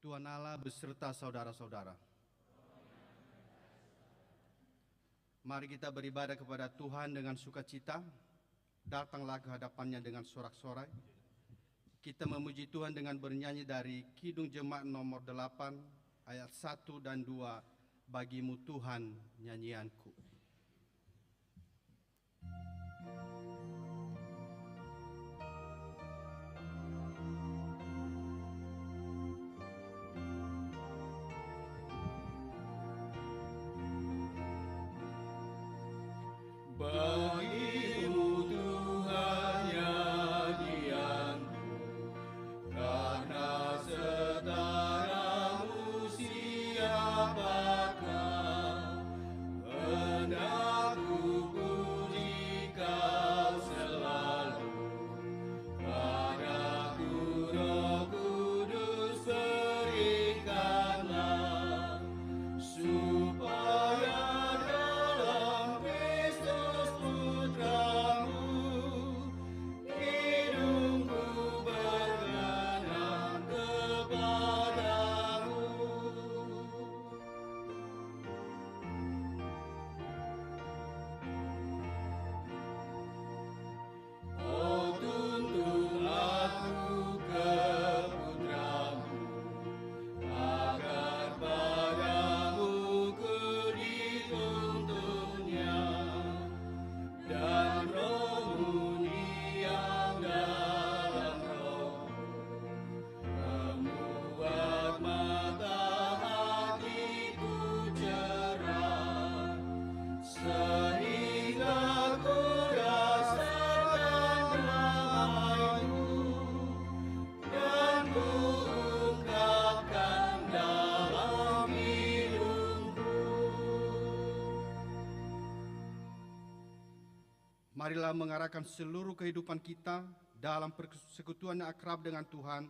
Tuhan Allah beserta saudara-saudara. Mari kita beribadah kepada Tuhan dengan sukacita. Datanglah ke hadapannya dengan sorak-sorai. Kita memuji Tuhan dengan bernyanyi dari Kidung Jemaat nomor 8 ayat 1 dan 2. Bagimu Tuhan nyanyianku. Bagimu Tuhan nyanyianku, karena setaramu siapakah, hendak ku puji Kau selalu, padaku Roh Kudus berikanlah, supaya dalam Kristus Putramu hidupku berkenan kepadamu. Oh, tuntun aku ke Putramu, agar padamu ku dituntunnya, dan Roh-Mu yang dalam Roh-Mu membuat mata hatiku cerah, sehingga ku rasakan damai-Mu, dan ku ungkapkan dalam hidupku. Marilah mengarahkan seluruh kehidupan kita dalam persekutuan yang akrab dengan Tuhan.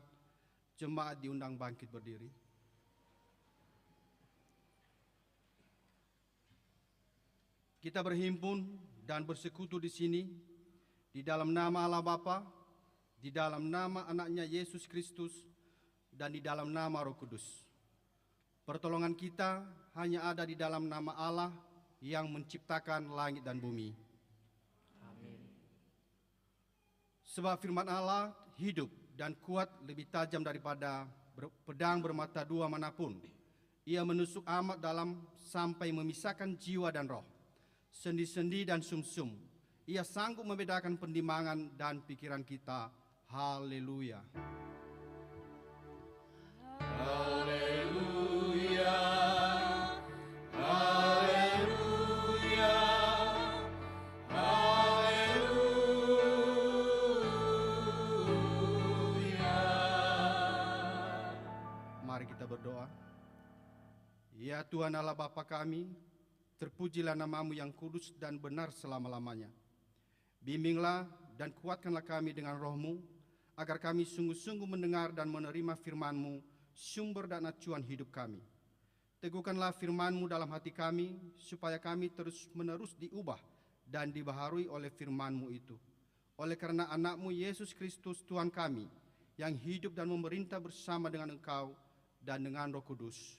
Jemaat diundang bangkit berdiri. Kita berhimpun dan bersekutu di sini di dalam nama Allah Bapa, di dalam nama anaknya Yesus Kristus, dan di dalam nama Roh Kudus. Pertolongan kita hanya ada di dalam nama Allah yang menciptakan langit dan bumi. Sebab firman Allah hidup dan kuat, lebih tajam daripada pedang bermata dua manapun. Ia menusuk amat dalam sampai memisahkan jiwa dan roh, sendi-sendi dan sumsum. Ia sanggup membedakan pendimangan dan pikiran kita. Haleluya. Haleluya, haleluya, haleluya. Mari kita berdoa. Ya Tuhan Allah Bapa kami, terpujilah nama-Mu yang kudus dan benar selama-lamanya. Bimbinglah dan kuatkanlah kami dengan Roh-Mu, agar kami sungguh-sungguh mendengar dan menerima firman-Mu sumber dan acuan hidup kami. Teguhkanlah firman-Mu dalam hati kami, supaya kami terus-menerus diubah dan dibaharui oleh firman-Mu itu. Oleh karena anak-Mu Yesus Kristus Tuhan kami, yang hidup dan memerintah bersama dengan Engkau dan dengan Roh Kudus.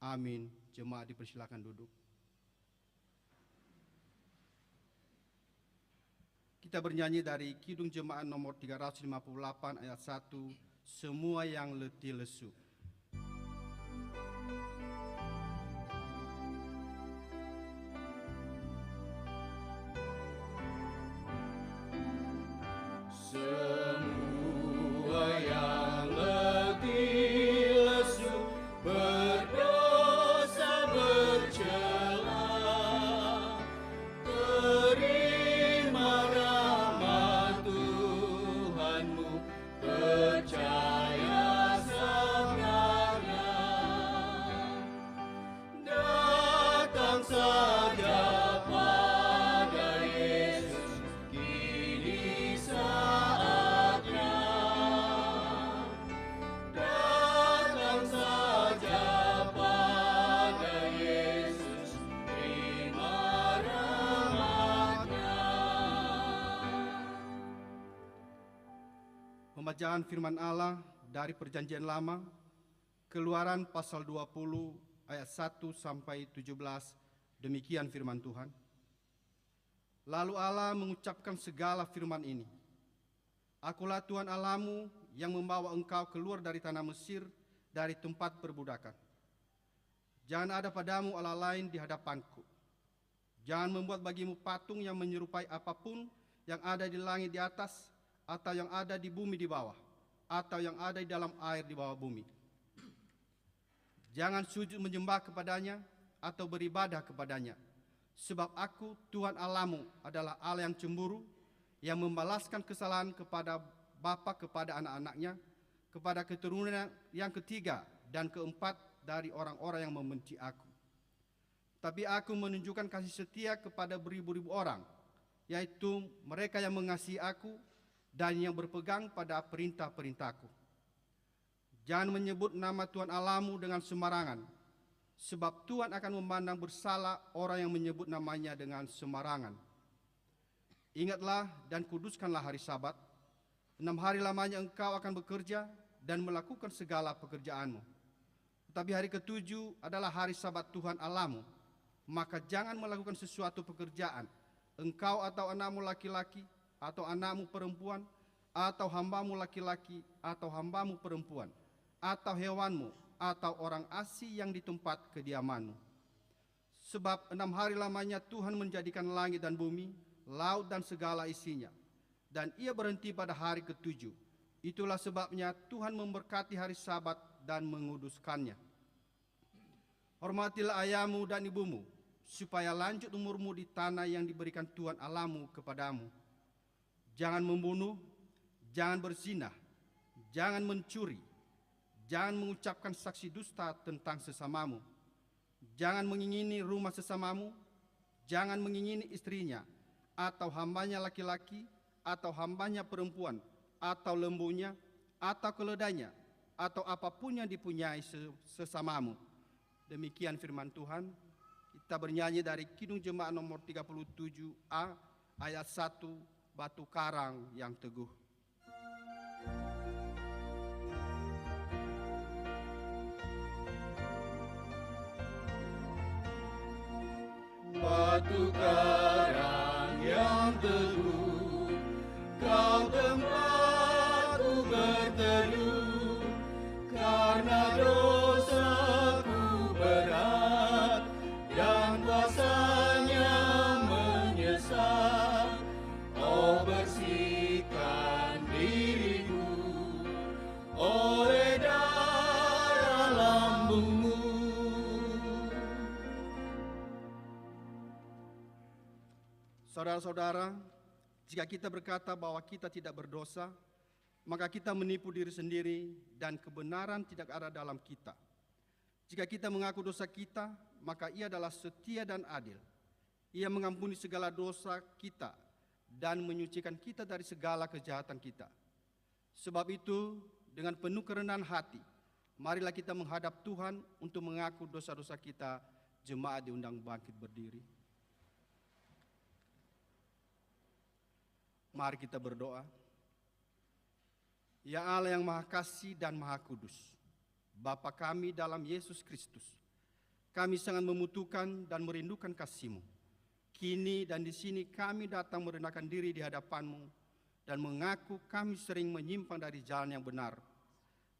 Amin. Jemaat dipersilakan duduk. Kita bernyanyi dari Kidung Jemaat nomor 358 ayat 1, semua yang letih lesu. Semua yang letih lesu, berdosa bercela, terima rahmat Tuhanmu, percaya sabdanya. Datang saja pada Yesus, kini saatnya. Datang saja pada Yesus, terima rahmat-Nya. Pembacaan firman Allah dari Perjanjian Lama, Keluaran pasal 20 ayat 1 sampai 17, demikian firman Tuhan. Lalu Allah mengucapkan segala firman ini. Akulah Tuhan Allahmu yang membawa engkau keluar dari tanah Mesir, dari tempat perbudakan. Jangan ada padamu Allah lain di hadapanku. Jangan membuat bagimu patung yang menyerupai apapun yang ada di langit di atas, atau yang ada di bumi di bawah, atau yang ada di dalam air di bawah bumi. Jangan sujud menyembah kepadanya atau beribadah kepadanya. Sebab aku, Tuhan Allahmu, adalah Allah yang cemburu, yang membalaskan kesalahan kepada bapa kepada anak-anaknya, kepada keturunan yang ketiga dan keempat dari orang-orang yang membenci aku. Tapi aku menunjukkan kasih setia kepada beribu-ribu orang, yaitu mereka yang mengasihi aku dan yang berpegang pada perintah-perintahku. Jangan menyebut nama Tuhan Allahmu dengan sembarangan, sebab Tuhan akan memandang bersalah orang yang menyebut namanya dengan sembarangan. Ingatlah dan kuduskanlah hari Sabat. 6 hari lamanya engkau akan bekerja dan melakukan segala pekerjaanmu. Tetapi hari ketujuh adalah hari Sabat Tuhan Allahmu. Maka jangan melakukan sesuatu pekerjaan, engkau atau anakmu laki-laki, atau anakmu perempuan, atau hambamu laki-laki, atau hambamu perempuan, atau hewanmu, atau orang asing yang di tempat kediamanmu. Sebab 6 hari lamanya Tuhan menjadikan langit dan bumi, laut dan segala isinya, dan ia berhenti pada hari ketujuh. Itulah sebabnya Tuhan memberkati hari Sabat dan menguduskannya. Hormatilah ayahmu dan ibumu, supaya lanjut umurmu di tanah yang diberikan Tuhan Allahmu kepadamu. Jangan membunuh, jangan berzina, jangan mencuri, jangan mengucapkan saksi dusta tentang sesamamu, jangan mengingini rumah sesamamu, jangan mengingini istrinya, atau hambanya laki-laki, atau hambanya perempuan, atau lembunya, atau keledainya, atau apapun yang dipunyai sesamamu. Demikian firman Tuhan. Kita bernyanyi dari Kidung Jemaat nomor 37A ayat 1, batu karang yang teguh. Batu karang yang teguh, kau tempatku berteduh, karena dosaku berat dan kuasanya menyesat. Oh, bersihkan diriku oleh darah lambungmu. Saudara-saudara, jika kita berkata bahwa kita tidak berdosa, maka kita menipu diri sendiri dan kebenaran tidak ada dalam kita. Jika kita mengaku dosa kita, maka Ia adalah setia dan adil. Ia mengampuni segala dosa kita dan menyucikan kita dari segala kejahatan kita. Sebab itu, dengan penuh kerendahan hati, marilah kita menghadap Tuhan untuk mengaku dosa-dosa kita. Jemaat diundang bangkit berdiri. Mari kita berdoa. Ya Allah yang Maha Kasih dan Maha Kudus, Bapa kami dalam Yesus Kristus, kami sangat membutuhkan dan merindukan kasih-Mu. Kini dan di sini kami datang merendahkan diri di hadapan-Mu dan mengaku kami sering menyimpang dari jalan yang benar.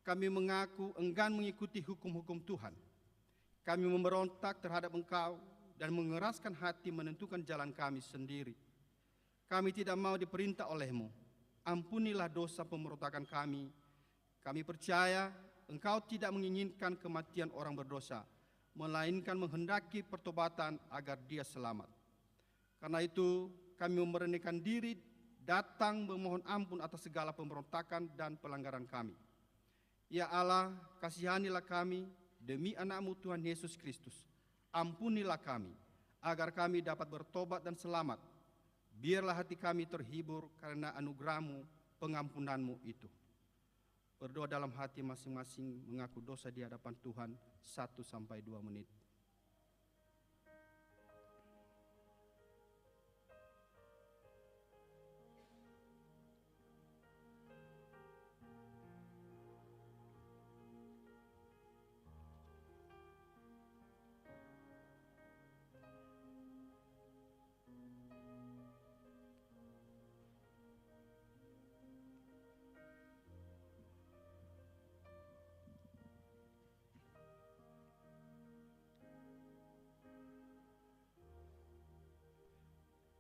Kami mengaku enggan mengikuti hukum-hukum Tuhan. Kami memberontak terhadap Engkau dan mengeraskan hati menentukan jalan kami sendiri. Kami tidak mau diperintah oleh-Mu. Ampunilah dosa pemberontakan kami. Kami percaya Engkau tidak menginginkan kematian orang berdosa, melainkan menghendaki pertobatan agar dia selamat. Karena itu kami memberanikan diri datang memohon ampun atas segala pemberontakan dan pelanggaran kami. Ya Allah, kasihanilah kami demi anak-Mu Tuhan Yesus Kristus. Ampunilah kami, agar kami dapat bertobat dan selamat. Biarlah hati kami terhibur karena anugerah-Mu, pengampunan-Mu itu. Berdoa dalam hati masing-masing mengaku dosa di hadapan Tuhan 1-2 menit.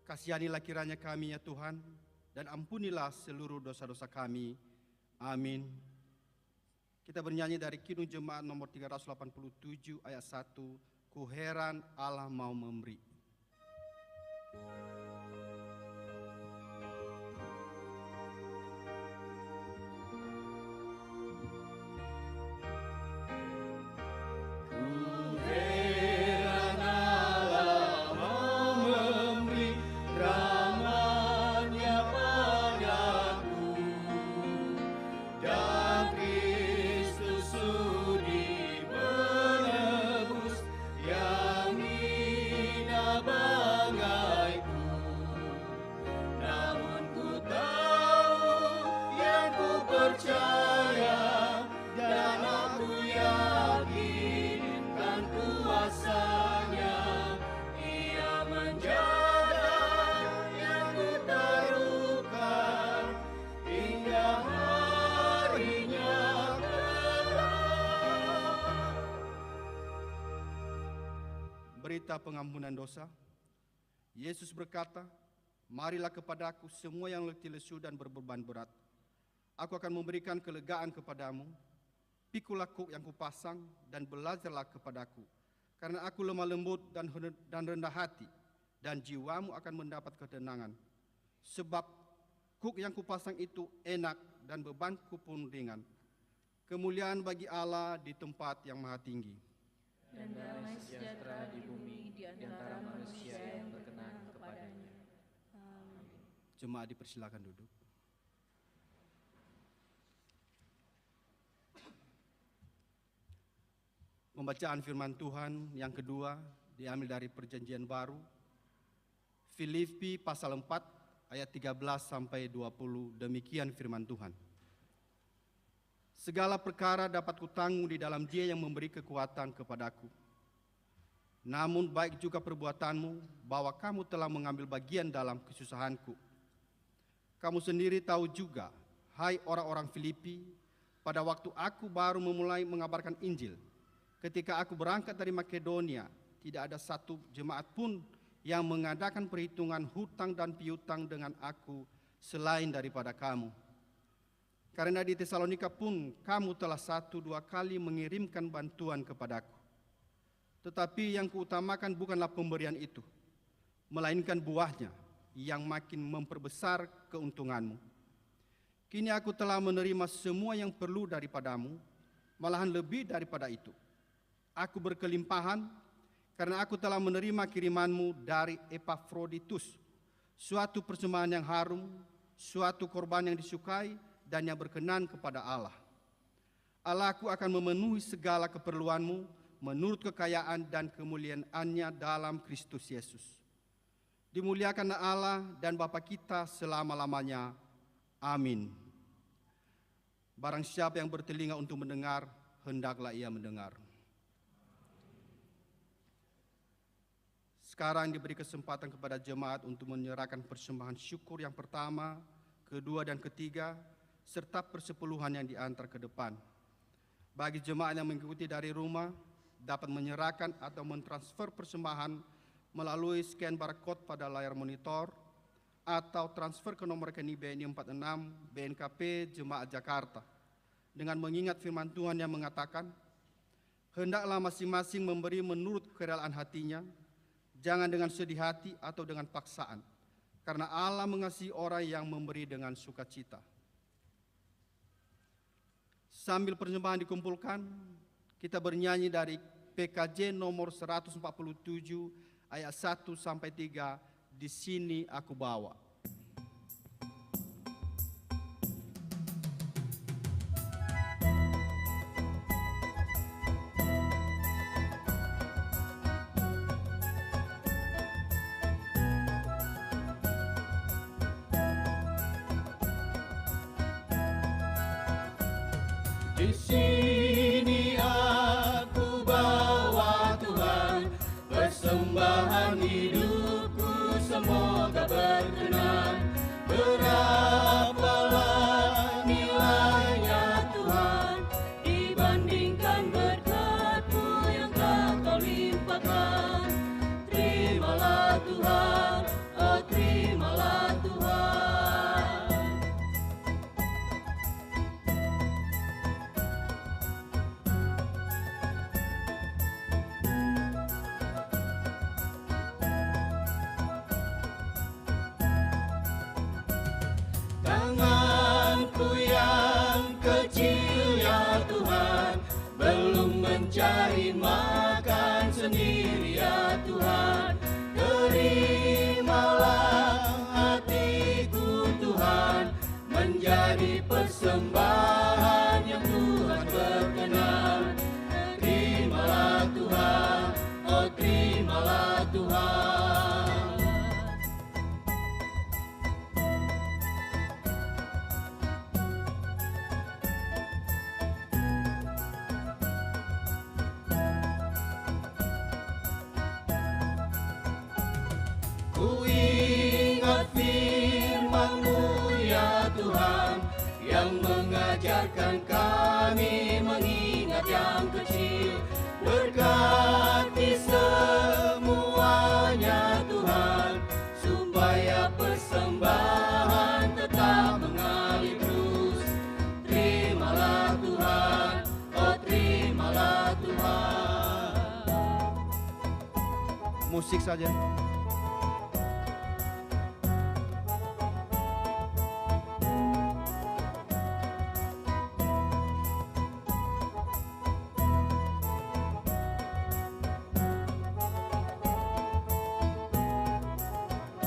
Kasihanilah kiranya kami ya Tuhan, dan ampunilah seluruh dosa-dosa kami. Amin. Kita bernyanyi dari Kidung Jemaat nomor 387 ayat 1, Ku heran Allah mau memberi. Berita pengampunan dosa. Yesus berkata, marilah kepadaku semua yang letih lesu dan berbeban berat. Aku akan memberikan kelegaan kepadamu. Pikulah kuk yang kupasang dan belajarlah kepadaku. Karena aku lemah lembut dan rendah hati, dan jiwamu akan mendapat ketenangan. Sebab kuk yang kupasang itu enak dan bebanku pun ringan. Kemuliaan bagi Allah di tempat yang maha tinggi. Dan damai sejahtera di bumi di antara manusia yang berkenan kepadanya. Amin. Jemaat dipersilakan duduk. Pembacaan firman Tuhan yang kedua diambil dari Perjanjian Baru, Filipi pasal 4 ayat 13 sampai 20. Demikian firman Tuhan. Segala perkara dapat kutanggung di dalam Dia yang memberi kekuatan kepadaku. Namun baik juga perbuatanmu bahwa kamu telah mengambil bagian dalam kesusahanku. Kamu sendiri tahu juga, hai orang-orang Filipi, pada waktu aku baru memulai mengabarkan Injil, ketika aku berangkat dari Makedonia, tidak ada satu jemaat pun yang mengadakan perhitungan hutang dan piutang dengan aku selain daripada kamu. Karena di Tesalonika pun kamu telah 1-2 kali mengirimkan bantuan kepadaku. Tetapi yang kuutamakan bukanlah pemberian itu, melainkan buahnya yang makin memperbesar keuntunganmu. Kini aku telah menerima semua yang perlu daripadamu, malahan lebih daripada itu. Aku berkelimpahan karena aku telah menerima kirimanmu dari Epafroditus, suatu persembahan yang harum, suatu korban yang disukai dan yang berkenan kepada Allah. Allahku akan memenuhi segala keperluanmu menurut kekayaan dan kemuliaan-Nya dalam Kristus Yesus. Dimuliakanlah Allah dan Bapa kita selama-lamanya. Amin. Barang siapa yang bertelinga untuk mendengar, hendaklah ia mendengar. Sekarang diberi kesempatan kepada jemaat untuk menyerahkan persembahan syukur yang pertama, kedua, dan ketiga, serta persepuluhan yang diantar ke depan. Bagi jemaat yang mengikuti dari rumah, dapat menyerahkan atau mentransfer persembahan melalui scan barcode pada layar monitor atau transfer ke nomor rekening BNI 46 BNKP Jemaat Jakarta dengan mengingat firman Tuhan yang mengatakan, hendaklah masing-masing memberi menurut kerelaan hatinya, jangan dengan sedih hati atau dengan paksaan, karena Allah mengasihi orang yang memberi dengan sukacita. Sambil persembahan dikumpulkan, kita bernyanyi dari PKJ nomor 147 ayat 1 sampai 3, Di Sini Aku Bawa. Di sini aku bawa Tuhan, persembahan hidupku semoga berkenan. Berapalah nilainya Tuhan dibandingkan berkat-Mu yang telah Kau limpahkan. Terimalah Tuhan, oh terimalah Tuhan. Tanganku yang kecil ya Tuhan, belum mencari makan sendiri ya Tuhan. Terimalah hatiku Tuhan, menjadi persembahan yang Tuhan berkenan. Terimalah Tuhan, oh terimalah Tuhan. Ku ingat firman-Mu ya Tuhan, yang mengajarkan kami mengingat yang kecil. Berkati semuanya Tuhan, supaya persembahan tetap mengalir terus. Terimalah Tuhan, oh terimalah Tuhan. Musik saja.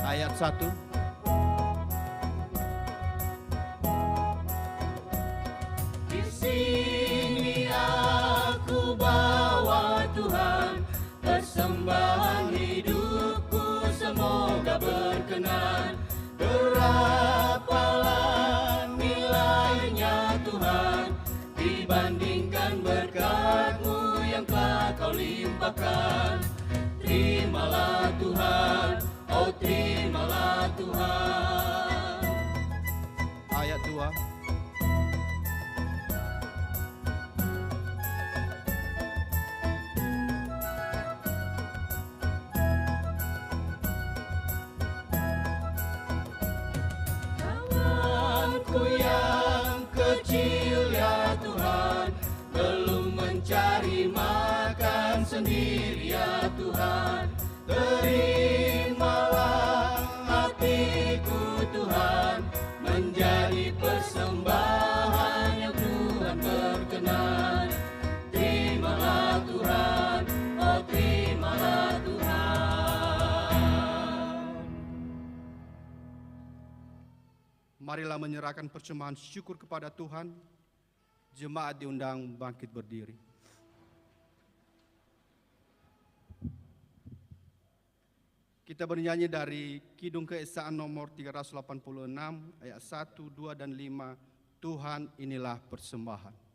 Ayat 1. Di sini aku bawa Tuhan, persembahan hidupku semoga berkenan. Berapalah nilainya Tuhan dibandingkan berkat-Mu yang telah Kau limpahkan. Terimalah Tuhan, oh terimalah Tuhan. Ayat 2. Tanganku yang kecil ya Tuhan, belum mencari makan sendiri ya Tuhan. Terimalah hatiku Tuhan, menjadi persembahan yang Tuhan berkenan. Terimalah Tuhan, oh terimalah Tuhan. Marilah menyerahkan persembahan syukur kepada Tuhan. Jemaat diundang bangkit berdiri. Kita bernyanyi dari Kidung Keesaan nomor 386 ayat 1, 2, dan 5. Tuhan inilah persembahan.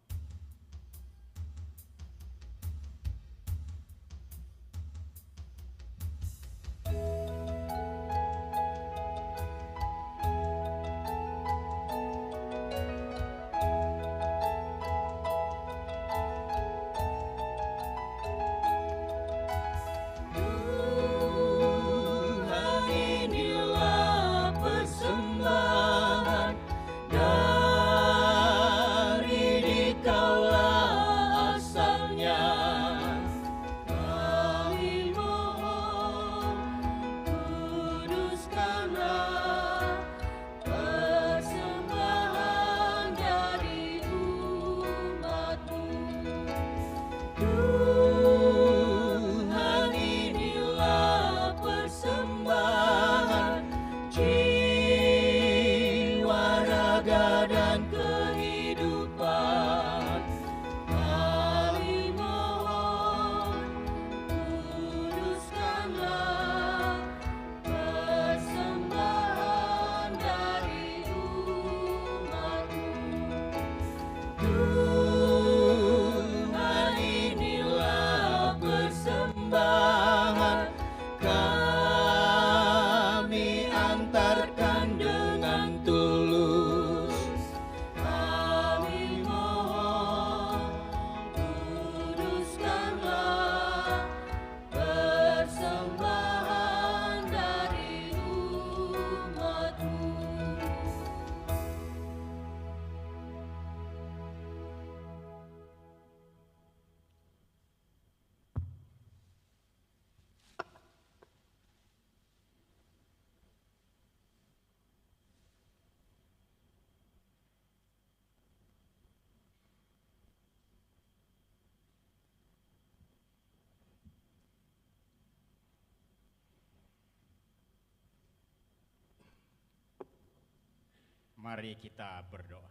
Mari kita berdoa.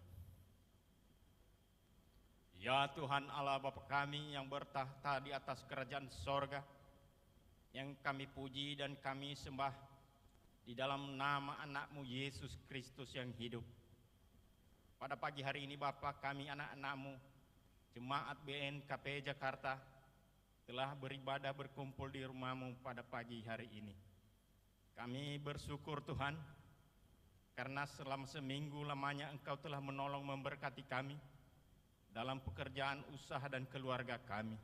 Ya Tuhan Allah Bapa kami yang bertahta di atas kerajaan sorga, yang kami puji dan kami sembah di dalam nama anak-Mu Yesus Kristus yang hidup. Pada pagi hari ini Bapa, kami anak-anak-Mu, Jemaat BNKP Jakarta, telah beribadah berkumpul di rumah-Mu pada pagi hari ini. Kami bersyukur Tuhan, karena selama seminggu lamanya Engkau telah menolong memberkati kami dalam pekerjaan usaha dan keluarga kami.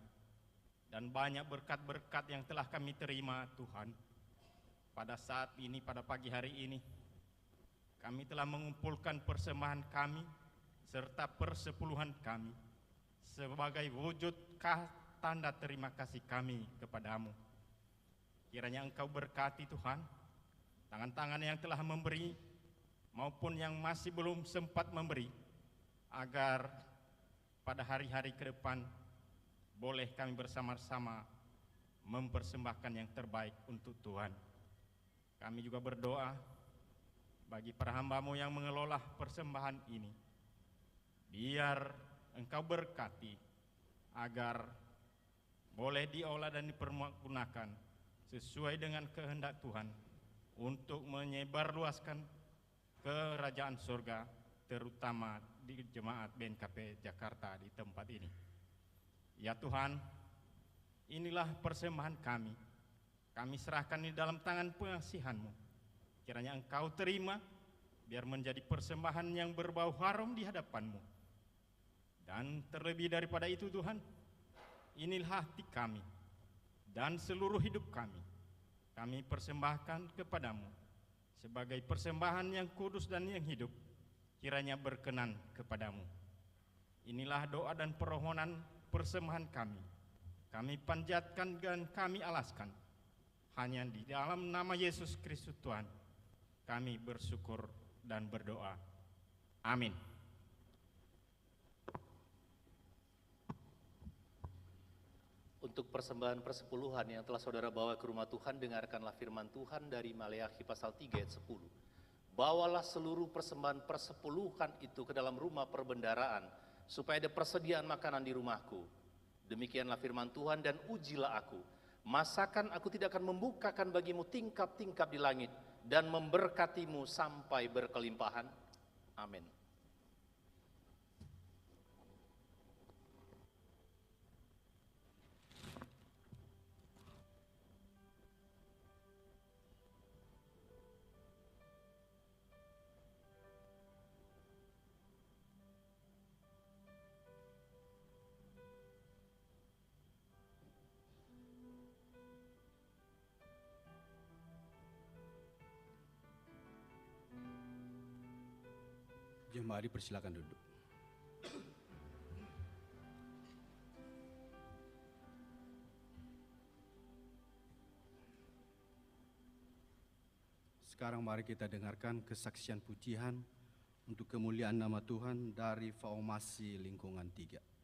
Dan banyak berkat-berkat yang telah kami terima Tuhan. Pada saat ini, pada pagi hari ini, kami telah mengumpulkan persembahan kami serta persepuluhan kami sebagai wujud tanda terima kasih kami kepadamu. Kiranya Engkau berkati Tuhan, tangan-tangan yang telah memberi maupun yang masih belum sempat memberi, agar pada hari-hari ke depan boleh kami bersama-sama mempersembahkan yang terbaik untuk Tuhan. Kami juga berdoa bagi para hamba-Mu yang mengelola persembahan ini, biar Engkau berkati agar boleh diolah dan dipergunakan sesuai dengan kehendak Tuhan untuk menyebarluaskan kerajaan surga, terutama di Jemaat BNKP Jakarta di tempat ini. Ya Tuhan, inilah persembahan kami. Kami serahkan di dalam tangan pengasihan-Mu. Kiranya Engkau terima, biar menjadi persembahan yang berbau harum di hadapan-Mu. Dan terlebih daripada itu Tuhan, inilah hati kami dan seluruh hidup kami. Kami persembahkan kepadamu sebagai persembahan yang kudus dan yang hidup, kiranya berkenan kepadamu. Inilah doa dan permohonan persembahan kami. Kami panjatkan dan kami alaskan. Hanya di dalam nama Yesus Kristus Tuhan, kami bersyukur dan berdoa. Amin. Untuk persembahan persepuluhan yang telah saudara bawa ke rumah Tuhan, dengarkanlah firman Tuhan dari Maleakhi pasal 3 ayat 10. Bawalah seluruh persembahan persepuluhan itu ke dalam rumah perbendaraan supaya ada persediaan makanan di rumahku. Demikianlah firman Tuhan, dan ujilah aku. Masakan aku tidak akan membukakan bagimu tingkap-tingkap di langit, dan memberkatimu sampai berkelimpahan. Amin. Mari persilakan duduk. Sekarang mari kita dengarkan kesaksian pujian untuk kemuliaan nama Tuhan dari Faomasi Lingkungan 3.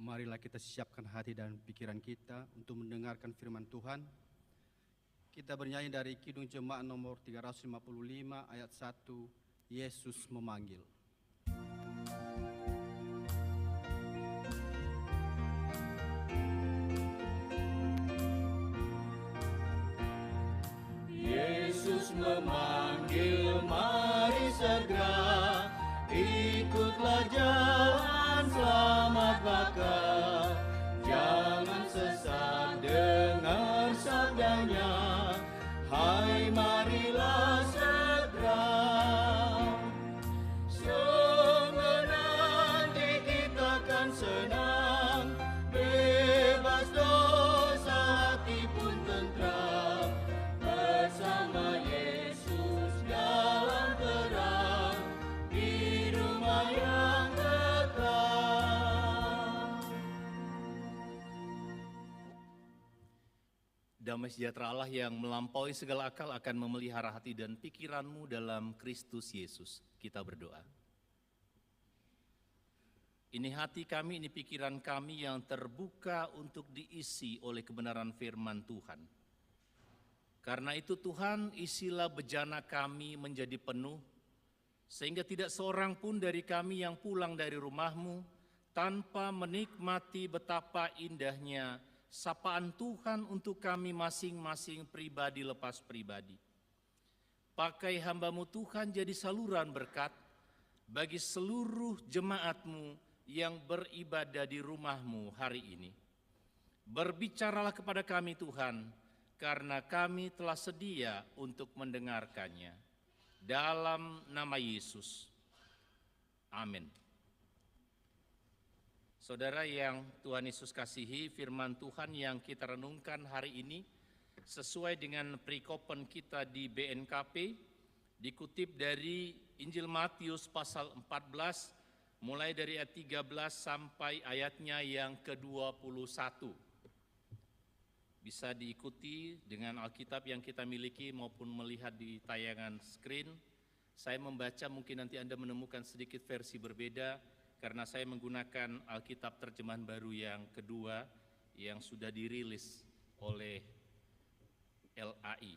Marilah kita siapkan hati dan pikiran kita untuk mendengarkan firman Tuhan. Kita bernyanyi dari Kidung Jemaat nomor 355 ayat 1, Yesus memanggil. Yesus memanggil, mari segera ikutlah jalan selamat baka. Jangan sesat, dengar sabdanya, hai marilah segera. Semenanti kita kan senang, bebas dosa hati pun tentram. Bersama Yesus dalam terang, di rumah yang kekal. Damai sejahtera Allah yang melampaui segala akal akan memelihara hati dan pikiranmu dalam Kristus Yesus. Kita berdoa. Ini hati kami, ini pikiran kami yang terbuka untuk diisi oleh kebenaran firman Tuhan. Karena itu Tuhan, isilah bejana kami menjadi penuh, sehingga tidak seorang pun dari kami yang pulang dari rumah-Mu tanpa menikmati betapa indahnya sapaan Tuhan untuk kami masing-masing pribadi lepas pribadi. Pakai hamba-Mu Tuhan jadi saluran berkat bagi seluruh jemaat-Mu yang beribadah di rumah-Mu hari ini. Berbicaralah kepada kami Tuhan, karena kami telah sedia untuk mendengarkannya. Dalam nama Yesus. Amin. Saudara yang Tuhan Yesus kasihi, firman Tuhan yang kita renungkan hari ini sesuai dengan perikopan kita di BNKP, dikutip dari Injil Matius pasal 14, mulai dari ayat 13 sampai ayatnya yang ke-21. Bisa diikuti dengan Alkitab yang kita miliki maupun melihat di tayangan screen. Saya membaca, mungkin nanti Anda menemukan sedikit versi berbeda karena saya menggunakan Alkitab terjemahan baru yang kedua yang sudah dirilis oleh LAI.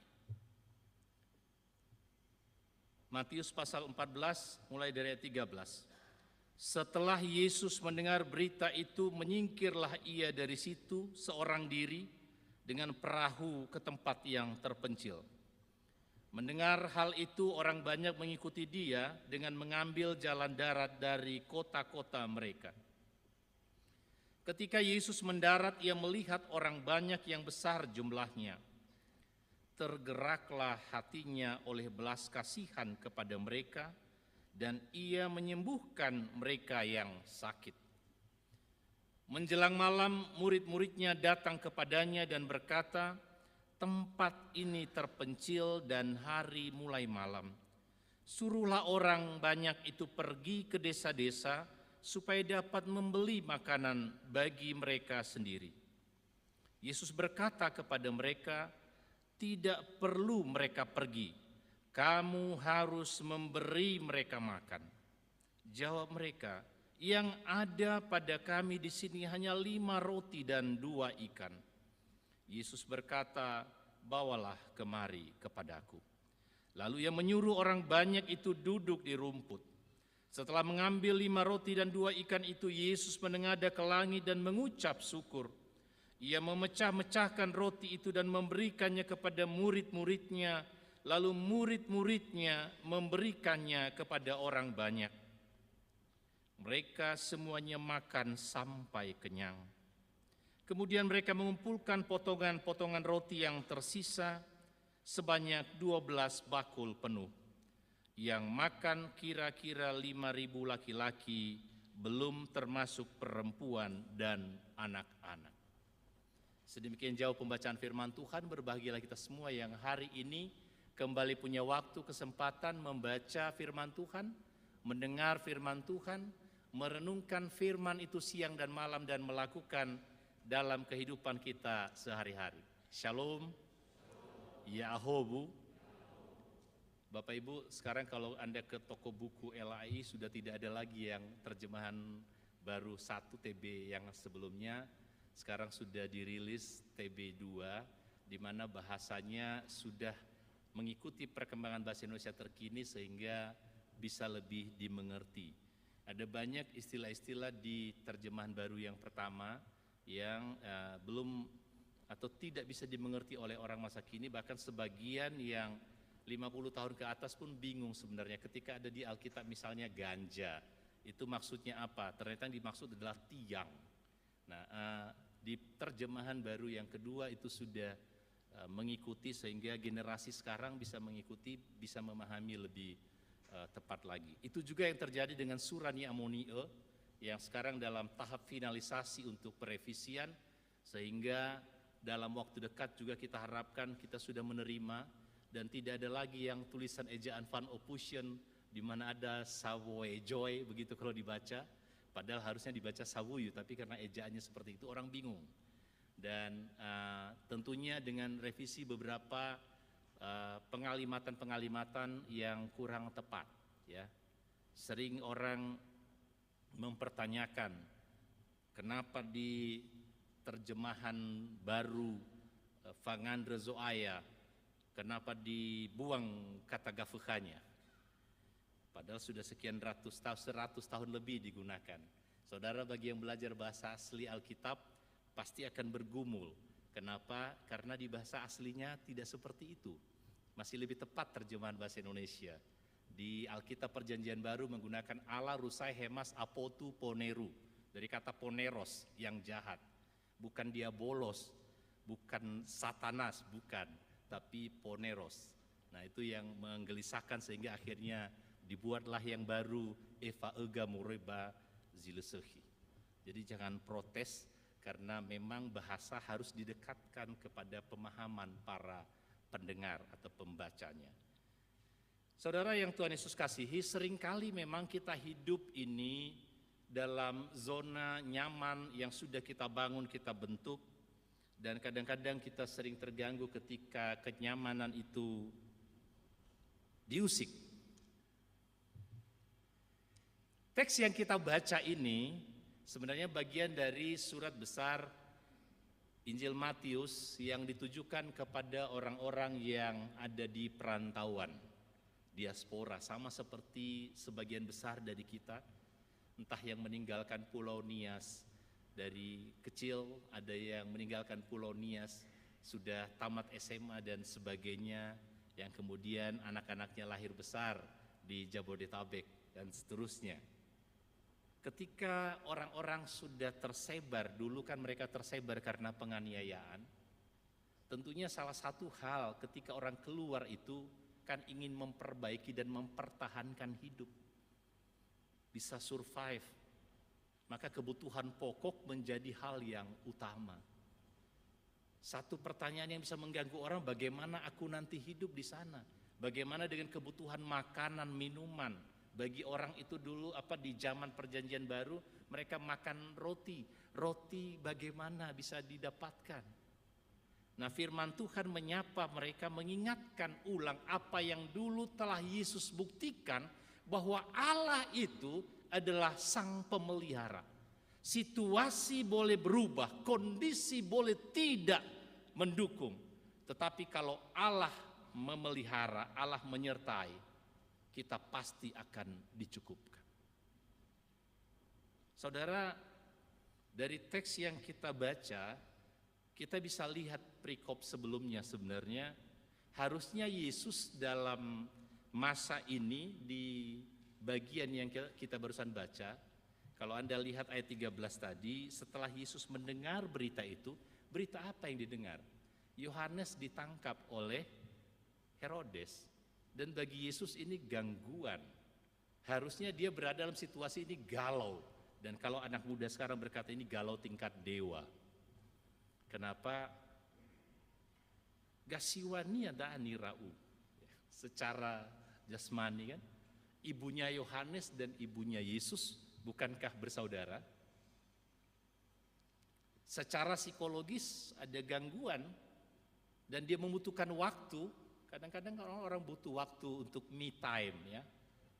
Matius pasal 14 mulai dari ayat 13. Setelah Yesus mendengar berita itu, menyingkirlah ia dari situ seorang diri dengan perahu ke tempat yang terpencil. Mendengar hal itu, orang banyak mengikuti dia dengan mengambil jalan darat dari kota-kota mereka. Ketika Yesus mendarat, ia melihat orang banyak yang besar jumlahnya. Tergeraklah hatinya oleh belas kasihan kepada mereka, dan ia menyembuhkan mereka yang sakit. Menjelang malam, murid-muridnya datang kepadanya dan berkata, tempat ini terpencil dan hari mulai malam. Suruhlah orang banyak itu pergi ke desa-desa supaya dapat membeli makanan bagi mereka sendiri. Yesus berkata kepada mereka, tidak perlu mereka pergi. Kamu harus memberi mereka makan. Jawab mereka, yang ada pada kami di sini hanya 5 roti dan 2 ikan. Yesus berkata, bawalah kemari kepadaku. Lalu ia menyuruh orang banyak itu duduk di rumput. Setelah mengambil 5 roti dan 2 ikan itu, Yesus menengadah ke langit dan mengucap syukur. Ia memecah-mecahkan roti itu dan memberikannya kepada murid-muridnya. Lalu murid-muridnya memberikannya kepada orang banyak. Mereka semuanya makan sampai kenyang. Kemudian mereka mengumpulkan potongan-potongan roti yang tersisa sebanyak 12 bakul penuh. Yang makan kira-kira 5.000 laki-laki, belum termasuk perempuan dan anak-anak. Sedemikian jauh pembacaan firman Tuhan. Berbahagialah kita semua yang hari ini kembali punya waktu, kesempatan membaca firman Tuhan, mendengar firman Tuhan, merenungkan firman itu siang dan malam dan melakukan dalam kehidupan kita sehari-hari. Shalom. Yahobu. Bapak Ibu, sekarang kalau Anda ke toko buku LAI sudah tidak ada lagi yang terjemahan baru 1 TB yang sebelumnya, sekarang sudah dirilis TB2, di mana bahasanya sudah mengikuti perkembangan bahasa Indonesia terkini sehingga bisa lebih dimengerti. Ada banyak istilah-istilah di terjemahan baru yang pertama yang belum atau tidak bisa dimengerti oleh orang masa kini, bahkan sebagian yang 50 tahun ke atas pun bingung sebenarnya ketika ada di Alkitab misalnya ganja, itu maksudnya apa? Ternyata yang dimaksud adalah tiang. Nah, di terjemahan baru yang kedua itu sudah mengikuti sehingga generasi sekarang bisa mengikuti, bisa memahami lebih tepat lagi. Itu juga yang terjadi dengan Surani Amonie yang sekarang dalam tahap finalisasi untuk perevisian, sehingga dalam waktu dekat juga kita harapkan kita sudah menerima dan tidak ada lagi yang tulisan ejaan Van Opushen di mana ada Savoy Joy begitu kalau dibaca, padahal harusnya dibaca Savoy, tapi karena ejaannya seperti itu orang bingung. Dan tentunya dengan revisi beberapa pengalimatan-pengalimatan yang kurang tepat, ya. Sering orang mempertanyakan kenapa di terjemahan baru Vangandre Zoaya kenapa dibuang kata gafukanya, padahal sudah sekian ratus tahun, 100 tahun lebih digunakan. Saudara, bagi yang belajar bahasa asli Alkitab pasti akan bergumul. Kenapa? Karena di bahasa aslinya tidak seperti itu. Masih lebih tepat terjemahan bahasa Indonesia. Di Alkitab Perjanjian Baru menggunakan Allah rusai hemas apotu poneru, dari kata poneros, yang jahat. Bukan diabolos, bukan satanas, bukan, tapi poneros. Nah, itu yang menggelisahkan sehingga akhirnya dibuatlah yang baru, Eva Ega Mureba Zilesehi. Jadi jangan protes, karena memang bahasa harus didekatkan kepada pemahaman para pendengar atau pembacanya. Saudara yang Tuhan Yesus kasihi, seringkali memang kita hidup ini dalam zona nyaman yang sudah kita bangun, kita bentuk, dan kadang-kadang kita sering terganggu ketika kenyamanan itu diusik. Teks yang kita baca ini sebenarnya bagian dari surat besar Injil Matius yang ditujukan kepada orang-orang yang ada di perantauan, diaspora, sama seperti sebagian besar dari kita, entah yang meninggalkan Pulau Nias dari kecil, ada yang meninggalkan Pulau Nias sudah tamat SMA dan sebagainya, yang kemudian anak-anaknya lahir besar di Jabodetabek dan seterusnya. Ketika orang-orang sudah tersebar, dulu kan mereka tersebar karena penganiayaan, tentunya salah satu hal ketika orang keluar itu kan ingin memperbaiki dan mempertahankan hidup, bisa survive, maka kebutuhan pokok menjadi hal yang utama. Satu pertanyaan yang bisa mengganggu orang, bagaimana aku nanti hidup di sana? Bagaimana dengan kebutuhan makanan, minuman? Bagi orang itu dulu di zaman Perjanjian Baru mereka makan roti. Roti bagaimana bisa didapatkan? Nah, firman Tuhan menyapa mereka, mengingatkan ulang apa yang dulu telah Yesus buktikan, bahwa Allah itu adalah sang pemelihara. Situasi boleh berubah, kondisi boleh tidak mendukung, tetapi kalau Allah memelihara, Allah menyertai, kita pasti akan dicukupkan. Saudara, dari teks yang kita baca, kita bisa lihat perikop sebelumnya sebenarnya harusnya Yesus dalam masa ini di bagian yang kita barusan baca, kalau Anda lihat ayat 13 tadi, setelah Yesus mendengar berita itu, berita apa yang didengar? Yohanes ditangkap oleh Herodes. Dan bagi Yesus ini gangguan. Harusnya dia berada dalam situasi ini galau. Dan kalau anak muda sekarang berkata ini galau tingkat dewa. Kenapa? Gasiwani ada anirau. Secara jasmani kan. Ibunya Yohanes dan ibunya Yesus bukankah bersaudara? Secara psikologis ada gangguan. Dan dia membutuhkan waktu. Kadang-kadang orang butuh waktu untuk me time, ya,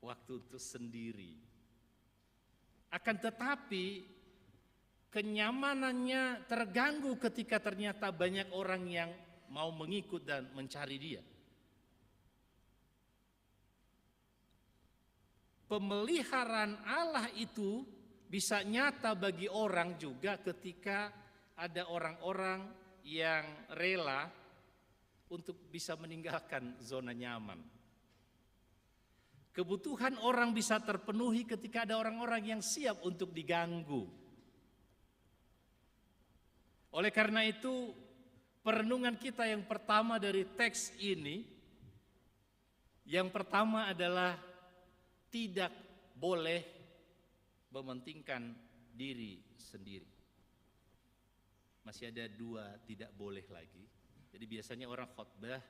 waktu untuk sendiri. Akan tetapi kenyamanannya terganggu ketika ternyata banyak orang yang mau mengikut dan mencari dia. Pemeliharaan Allah itu bisa nyata bagi orang juga ketika ada orang-orang yang rela untuk bisa meninggalkan zona nyaman. Kebutuhan orang bisa terpenuhi ketika ada orang-orang yang siap untuk diganggu. Oleh karena itu, perenungan kita yang pertama dari teks ini, yang pertama adalah tidak boleh mementingkan diri sendiri. Masih ada 2 tidak boleh lagi. Jadi biasanya orang khotbah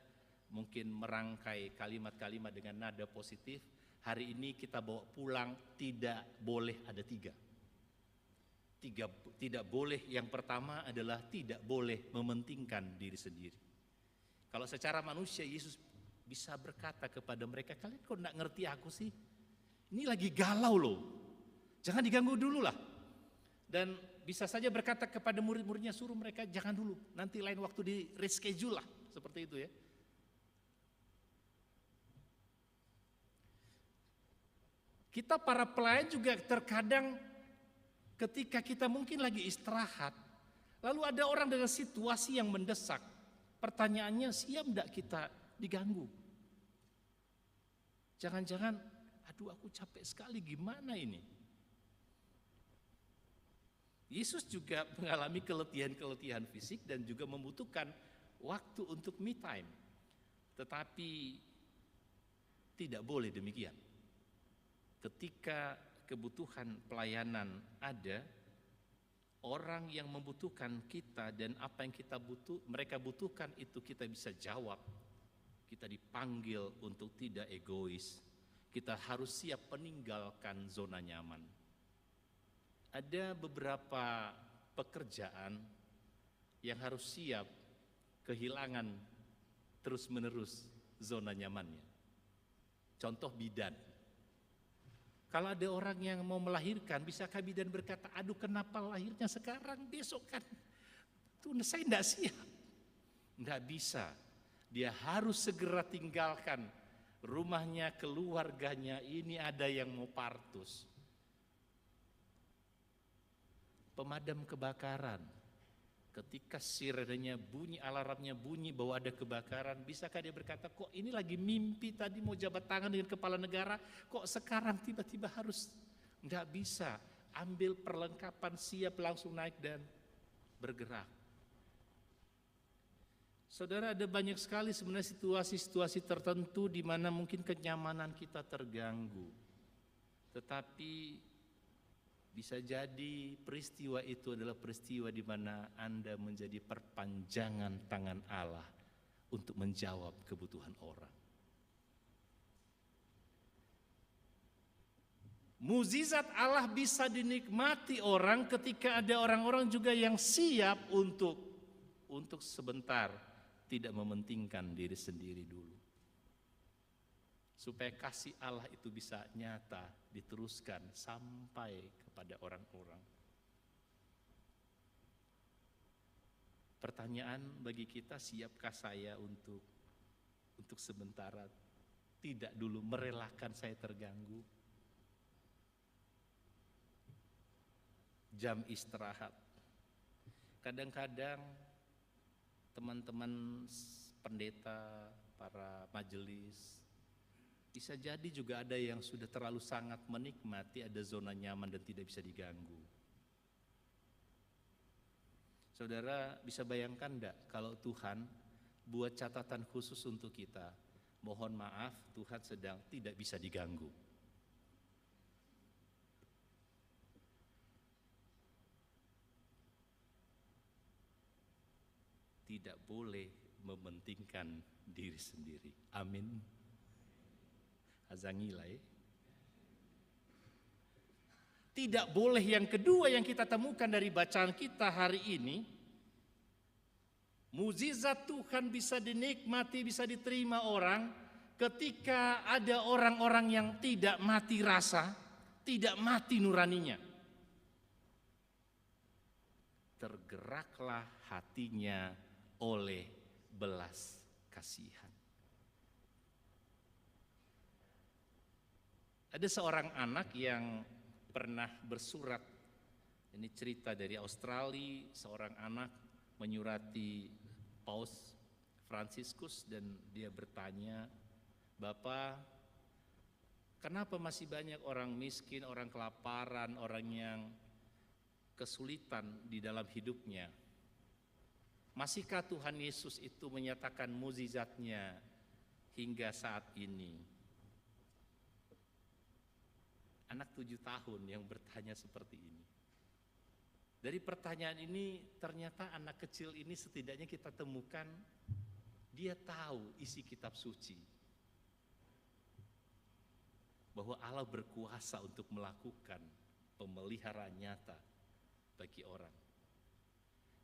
mungkin merangkai kalimat-kalimat dengan nada positif. Hari ini kita bawa pulang tidak boleh ada 3. Tidak boleh yang pertama adalah tidak boleh mementingkan diri sendiri. Kalau secara manusia Yesus bisa berkata kepada mereka, kalian kok enggak ngerti aku sih? Ini lagi galau loh, jangan diganggu dulu lah. Dan bisa saja berkata kepada murid-muridnya, suruh mereka jangan dulu, nanti lain waktu di reschedule lah, seperti itu ya. Kita para pelayan juga terkadang ketika kita mungkin lagi istirahat, lalu ada orang dengan situasi yang mendesak, pertanyaannya siap enggak kita diganggu? Jangan-jangan aduh aku capek sekali, gimana ini? Yesus juga mengalami keletihan-keletihan fisik dan juga membutuhkan waktu untuk me time. Tetapi tidak boleh demikian. Ketika kebutuhan pelayanan ada, orang yang membutuhkan kita dan apa yang mereka butuhkan itu kita bisa jawab. Kita dipanggil untuk tidak egois. Kita harus siap meninggalkan zona nyaman. Ada beberapa pekerjaan yang harus siap kehilangan terus-menerus zona nyamannya. Contoh bidan. Kalau ada orang yang mau melahirkan, bisakah bidan berkata, aduh kenapa lahirnya sekarang, besok kan? Tuh saya tidak siap. Tidak bisa. Dia harus segera tinggalkan rumahnya, keluarganya, ini ada yang mau partus. Pemadam kebakaran, ketika sirenenya bunyi, alarmnya bunyi bahwa ada kebakaran, bisakah dia berkata, kok ini lagi mimpi tadi mau jabat tangan dengan kepala negara, kok sekarang tiba-tiba harus? Enggak bisa, ambil perlengkapan, siap langsung naik dan bergerak. Saudara, ada banyak sekali sebenarnya situasi-situasi tertentu di mana mungkin kenyamanan kita terganggu. Tetapi bisa jadi peristiwa itu adalah peristiwa di mana Anda menjadi perpanjangan tangan Allah untuk menjawab kebutuhan orang. Mukjizat Allah bisa dinikmati orang ketika ada orang-orang juga yang siap untuk sebentar tidak mementingkan diri sendiri dulu. Supaya kasih Allah itu bisa nyata, diteruskan sampai kepada orang-orang. Pertanyaan bagi kita, siapkah saya untuk sementara tidak dulu merelakan saya terganggu? Jam istirahat. Kadang-kadang teman-teman pendeta, para majelis, bisa jadi juga ada yang sudah terlalu sangat menikmati ada zona nyaman dan tidak bisa diganggu. Saudara bisa bayangkan enggak kalau Tuhan buat catatan khusus untuk kita, mohon maaf Tuhan sedang tidak bisa diganggu. Tidak boleh mementingkan diri sendiri. Amin. Azangilai. Tidak boleh yang kedua yang kita temukan dari bacaan kita hari ini, mukjizat Tuhan bisa dinikmati, bisa diterima orang ketika ada orang-orang yang tidak mati rasa, tidak mati nuraninya. tergeraklah hatinya oleh belas kasihan. Ada seorang anak yang pernah bersurat, ini cerita dari Australia, seorang anak menyurati Paus Fransiskus dan dia bertanya, "Bapak, kenapa masih banyak orang miskin, orang kelaparan, orang yang kesulitan di dalam hidupnya? Masihkah Tuhan Yesus itu menyatakan mukjizatnya hingga saat ini?" Anak 7 tahun yang bertanya seperti ini. Dari pertanyaan ini ternyata anak kecil ini setidaknya kita temukan dia tahu isi kitab suci. Bahwa Allah berkuasa untuk melakukan pemeliharaan nyata bagi orang.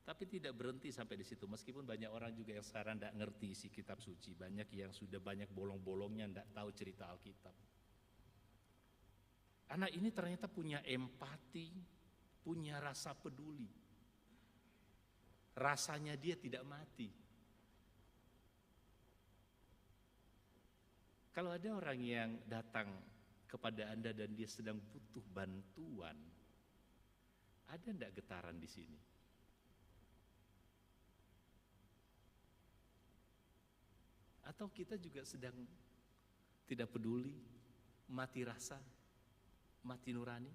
Tapi tidak berhenti sampai di situ, meskipun banyak orang juga yang sekarang tidak ngerti isi kitab suci, banyak yang sudah banyak bolong-bolongnya tidak tahu cerita Alkitab. Anak ini ternyata punya empati, punya rasa peduli. Rasanya dia tidak mati. Kalau ada orang yang datang kepada Anda dan dia sedang butuh bantuan, ada enggak getaran di sini? Atau kita juga sedang tidak peduli, mati rasa, mati nurani?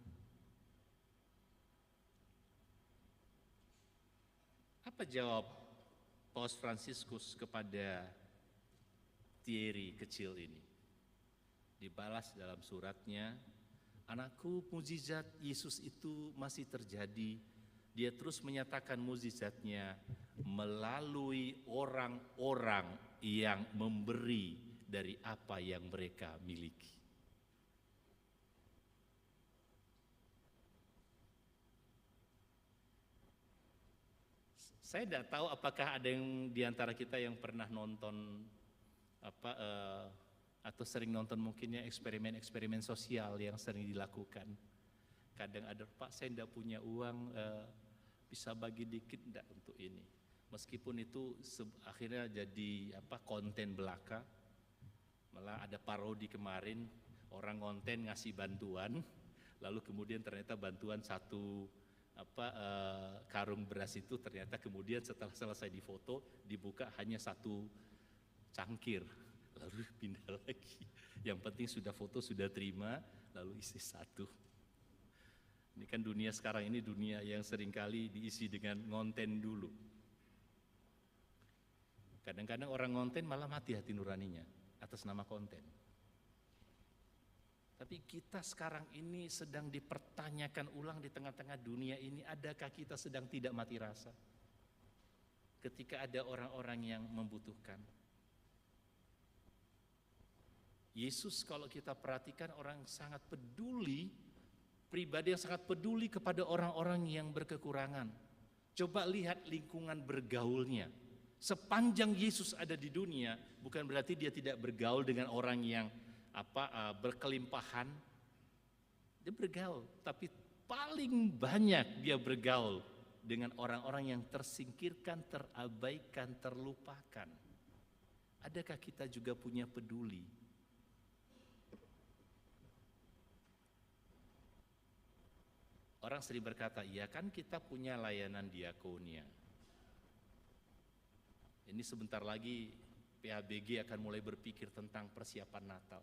Apa jawab Paus Fransiskus kepada Thierry kecil ini? Dibalas dalam suratnya, "Anakku, mukjizat Yesus itu masih terjadi. Dia terus menyatakan mukjizatnya melalui orang-orang yang memberi dari apa yang mereka miliki." Saya tidak tahu apakah ada yang diantara kita yang pernah nonton atau sering nonton mungkin ya eksperimen-eksperimen sosial yang sering dilakukan. Kadang ada, "Pak, saya tidak punya uang, bisa bagi dikit enggak untuk ini?" Meskipun itu akhirnya jadi konten belaka. Malah ada parodi kemarin, orang konten ngasih bantuan, lalu kemudian ternyata bantuan satu karung beras itu ternyata kemudian setelah selesai difoto dibuka hanya satu cangkir, lalu pindah lagi. Yang penting sudah foto, sudah terima, lalu isi satu. Ini kan dunia sekarang ini dunia yang seringkali diisi dengan ngonten dulu. Kadang-kadang orang ngonten malah mati hati nuraninya atas nama konten. Tapi kita sekarang ini sedang dipertanyakan ulang di tengah-tengah dunia ini, adakah kita sedang tidak mati rasa? Ketika ada orang-orang yang membutuhkan. Yesus kalau kita perhatikan orang sangat peduli, pribadi yang sangat peduli kepada orang-orang yang berkekurangan. Coba lihat lingkungan bergaulnya. Sepanjang Yesus ada di dunia, bukan berarti dia tidak bergaul dengan orang yang berkelimpahan. Dia bergaul, tapi paling banyak dia bergaul dengan orang-orang yang tersingkirkan, terabaikan, terlupakan. Adakah kita juga punya peduli? Orang sering berkata, "Ya kan kita punya layanan diakonia." Ini sebentar lagi PABG akan mulai berpikir tentang persiapan Natal.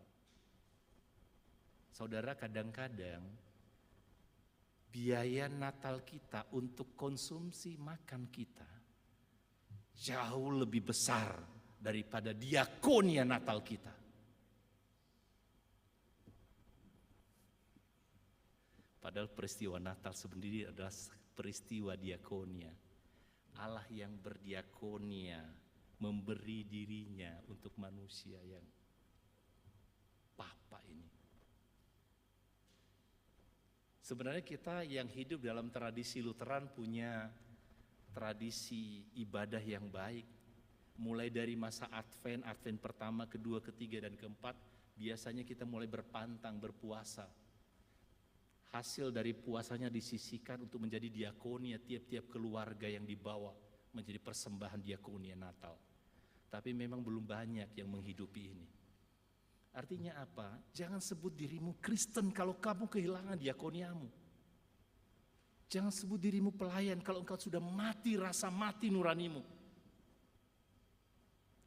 Saudara, kadang-kadang biaya Natal kita untuk konsumsi makan kita jauh lebih besar daripada diakonia Natal kita. Padahal peristiwa Natal sendiri adalah peristiwa diakonia. Allah yang berdiakonia, memberi dirinya untuk manusia yang papa ini. Sebenarnya kita yang hidup dalam tradisi Lutheran punya tradisi ibadah yang baik. Mulai dari masa Advent pertama, kedua, ketiga, dan keempat, biasanya kita mulai berpantang, berpuasa. hasil dari puasanya disisihkan untuk menjadi diakonia tiap-tiap keluarga yang dibawa menjadi persembahan diakonia Natal. Tapi memang belum banyak yang menghidupi ini. Artinya apa? Jangan sebut dirimu Kristen kalau kamu kehilangan diakoniamu. Jangan sebut dirimu pelayan kalau engkau sudah mati rasa mati nuranimu.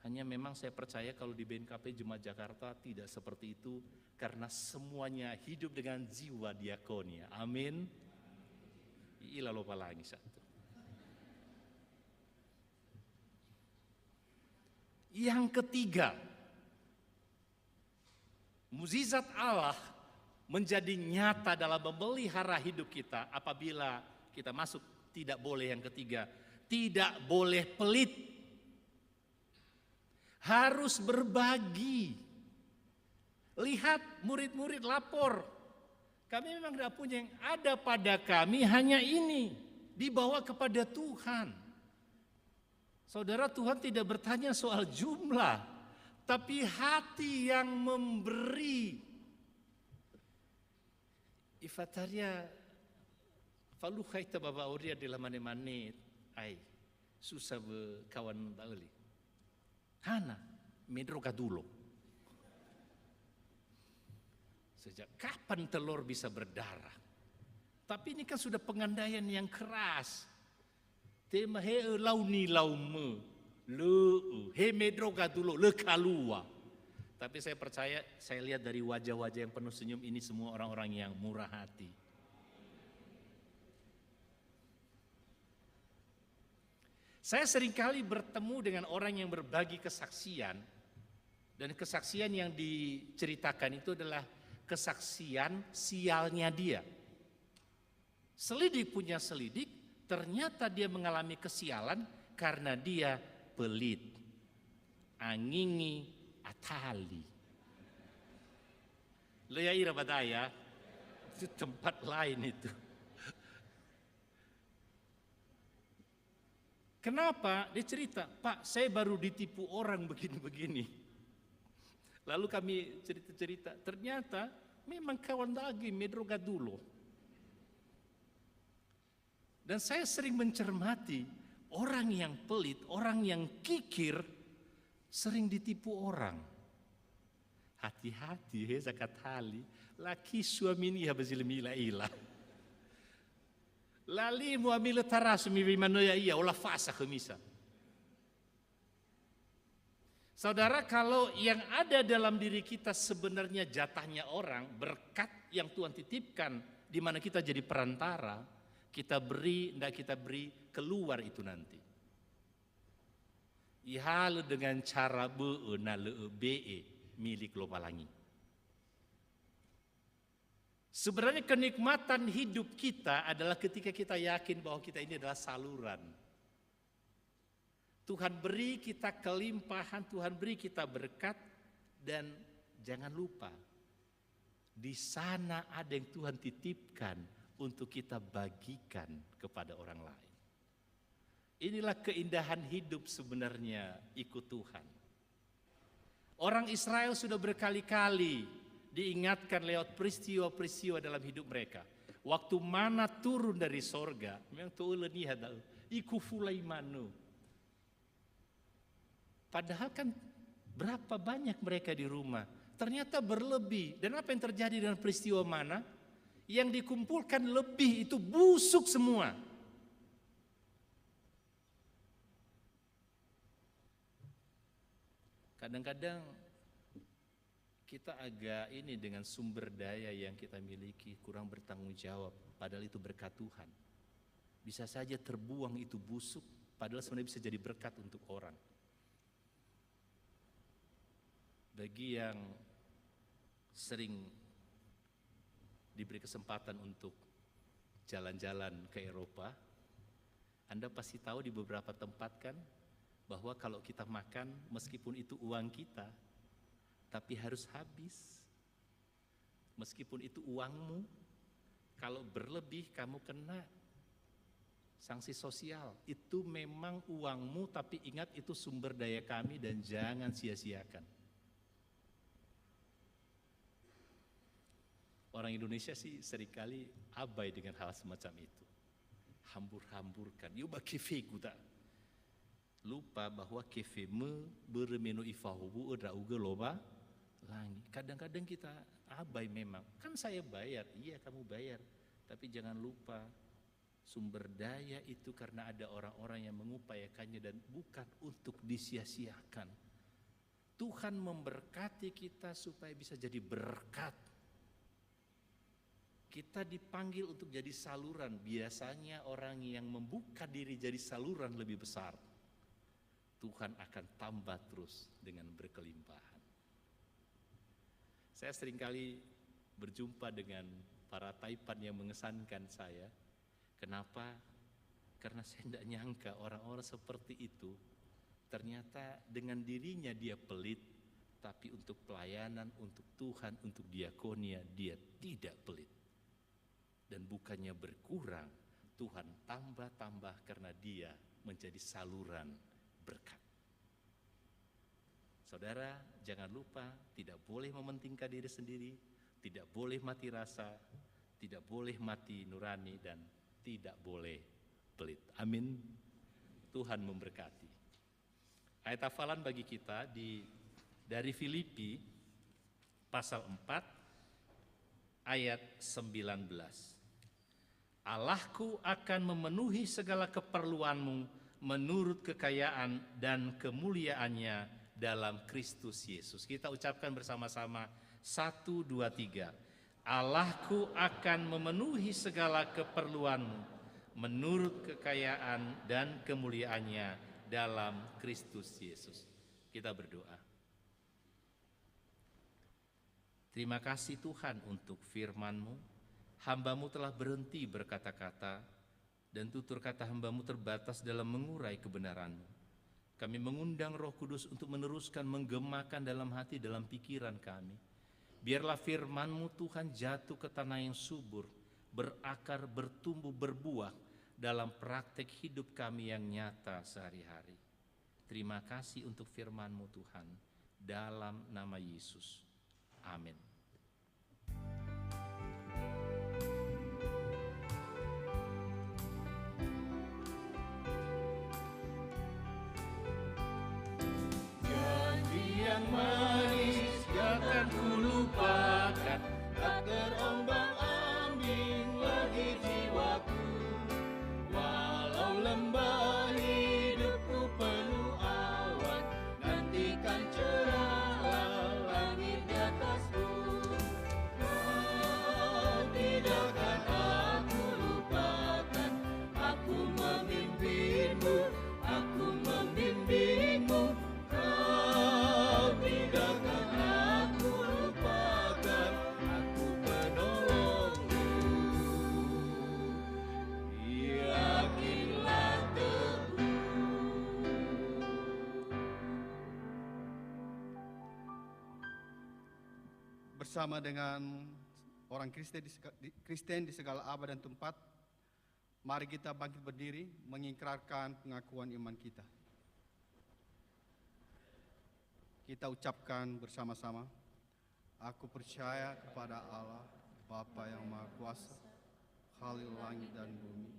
Hanya memang saya percaya kalau di BNKP Jemaat Jakarta tidak seperti itu, karena semuanya hidup dengan jiwa diakonia. Amin. Ila lupa lagi satu. Yang ketiga, mukjizat Allah menjadi nyata dalam memelihara hidup kita apabila kita masuk tidak boleh yang ketiga, tidak boleh pelit. Harus berbagi. Lihat murid-murid lapor. Kami memang tidak punya, yang ada pada kami hanya ini. Dibawa kepada Tuhan. Saudara, Tuhan tidak bertanya soal jumlah, tapi hati yang memberi. Ifataria faluhai tababa uria di lamane-mane ai susah be kawan bauli. Hana medroga dulu. Sejak kapan telur bisa berdarah? Tapi ini kan sudah pengandaian yang keras. Tema he launi laume le he medroga dulu le kalua. Tapi saya percaya, saya lihat dari wajah-wajah yang penuh senyum ini semua orang-orang yang murah hati. Saya seringkali bertemu dengan orang yang berbagi kesaksian, dan kesaksian yang diceritakan itu adalah kesaksian sialnya dia. Selidik punya selidik, ternyata dia mengalami kesialan karena dia pelit, angingi, atali. Leyaira Badaya, itu tempat lain itu. Kenapa? Dia cerita, Pak, saya baru ditipu orang begini-begini. Lalu kami cerita-cerita, ternyata memang kawan lagi medroga dulu. Dan saya sering mencermati orang yang pelit, orang yang kikir, sering ditipu orang. Hati-hati, zakat hali, laki suami ini habis ila. Lali muamil taras manoya iya olah fasa kemisa. Saudara, kalau yang ada dalam diri kita sebenarnya jatahnya orang, berkat yang Tuhan titipkan, di mana kita jadi perantara, kita beri, tidak kita beri, keluar itu nanti. Ihal dengan cara be milik lopalangi. Sebenarnya kenikmatan hidup kita adalah ketika kita yakin bahwa kita ini adalah saluran. Tuhan beri kita kelimpahan, Tuhan beri kita berkat, dan jangan lupa di sana ada yang Tuhan titipkan untuk kita bagikan kepada orang lain. Inilah keindahan hidup sebenarnya ikut Tuhan. Orang Israel sudah berkali-kali diingatkan lewat peristiwa-peristiwa dalam hidup mereka. Waktu mana turun dari sorga, memang tuuleni hadal, ikufulai manu. Padahal kan berapa banyak mereka di rumah, ternyata berlebih. Dan apa yang terjadi dengan peristiwa mana? Yang dikumpulkan lebih itu busuk semua. Kadang-kadang kita agak ini dengan sumber daya yang kita miliki kurang bertanggung jawab, padahal itu berkat Tuhan. Bisa saja terbuang itu busuk, padahal sebenarnya bisa jadi berkat untuk orang. Bagi yang sering diberi kesempatan untuk jalan-jalan ke Eropa, Anda pasti tahu di beberapa tempat kan, bahwa kalau kita makan meskipun itu uang kita, tapi harus habis. Meskipun itu uangmu, kalau berlebih kamu kena sanksi sosial. Itu memang uangmu, tapi ingat itu sumber daya kami dan jangan sia-siakan. Orang Indonesia sih seringkali abai dengan hal semacam itu. Hambur-hamburkan. Yuba kefe guda. Lupa bahwa kefe me beremeno ifahubu edra uga loba langi. Kadang-kadang kita abai memang. Kan saya bayar, iya kamu bayar. Tapi jangan lupa sumber daya itu karena ada orang-orang yang mengupayakannya dan bukan untuk disia-siakan. Tuhan memberkati kita supaya bisa jadi berkat. Kita dipanggil untuk jadi saluran. Biasanya orang yang membuka diri jadi saluran lebih besar. Tuhan akan tambah terus dengan berkelimpahan. Saya seringkali berjumpa dengan para taipan yang mengesankan saya. Kenapa? Karena saya tidak nyangka orang-orang seperti itu ternyata dengan dirinya dia pelit, tapi untuk pelayanan, untuk Tuhan, untuk diakonia dia tidak pelit. Dan bukannya berkurang, Tuhan tambah-tambah karena dia menjadi saluran berkat. Saudara, jangan lupa tidak boleh mementingkan diri sendiri, tidak boleh mati rasa, tidak boleh mati nurani, dan tidak boleh pelit. Amin. Tuhan memberkati. Ayat hafalan bagi kita dari Filipi pasal 4 ayat 19. Allahku akan memenuhi segala keperluanmu menurut kekayaan dan kemuliaannya dalam Kristus Yesus. Kita ucapkan bersama-sama 1, 2, 3. Allahku akan memenuhi segala keperluanmu menurut kekayaan dan kemuliaannya dalam Kristus Yesus. Kita berdoa. Terima kasih Tuhan untuk firman-Mu. Hamba-Mu telah berhenti berkata-kata, dan tutur kata hamba-Mu terbatas dalam mengurai kebenaran-Mu. Kami mengundang Roh Kudus untuk meneruskan menggemakan dalam hati, dalam pikiran kami. Biarlah firman-Mu Tuhan jatuh ke tanah yang subur, berakar, bertumbuh, berbuah dalam praktek hidup kami yang nyata sehari-hari. Terima kasih untuk firman-Mu Tuhan, dalam nama Yesus. Amin. Yang manis takkan kulupakan, tak terombang-ambing lagi jiwaku. Walau lembah hidupku penuh awan, nantikan cerahlah langit di atasku. Kau tidakkan aku lupakan, aku memimpinmu, aku membimbingmu. Bersama dengan orang Kristen di segala abad dan tempat, mari kita bangkit berdiri mengikrarkan pengakuan iman kita. Kita ucapkan bersama-sama, aku percaya kepada Allah, Bapa yang Maha Kuasa, Khalil langit dan bumi,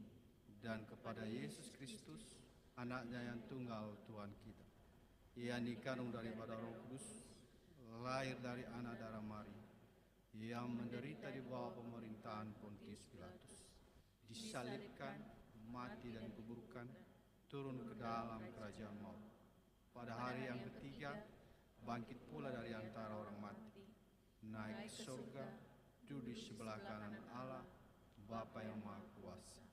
dan kepada Yesus Kristus, anaknya yang tunggal Tuhan kita. Ia dikandung daripada Roh Kudus, lahir dari anak darah Maria, yang menderita di bawah pemerintahan Pontius Pilatus, disalibkan, mati dan dikuburkan, turun ke dalam kerajaan maut. Pada hari yang ketiga, bangkit pula dari antara orang mati, naik ke surga, duduk di sebelah kanan Allah, Bapa yang Maha Kuasa,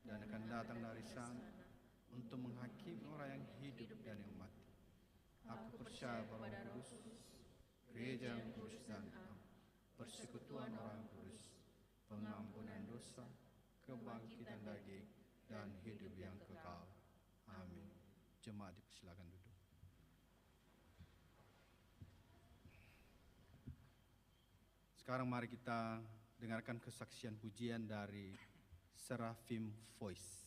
dan akan datang dari sana untuk menghakimi orang yang hidup dan yang mati. Aku percaya pada Roh Kudus, gereja yang kudus dan am, persekutuan orang kudus, pengampunan dosa, kebangkitan daging, dan hidup yang kekal. Amin. Jemaat dipersilakan duduk. Sekarang mari kita dengarkan kesaksian pujian dari Seraphim Voice.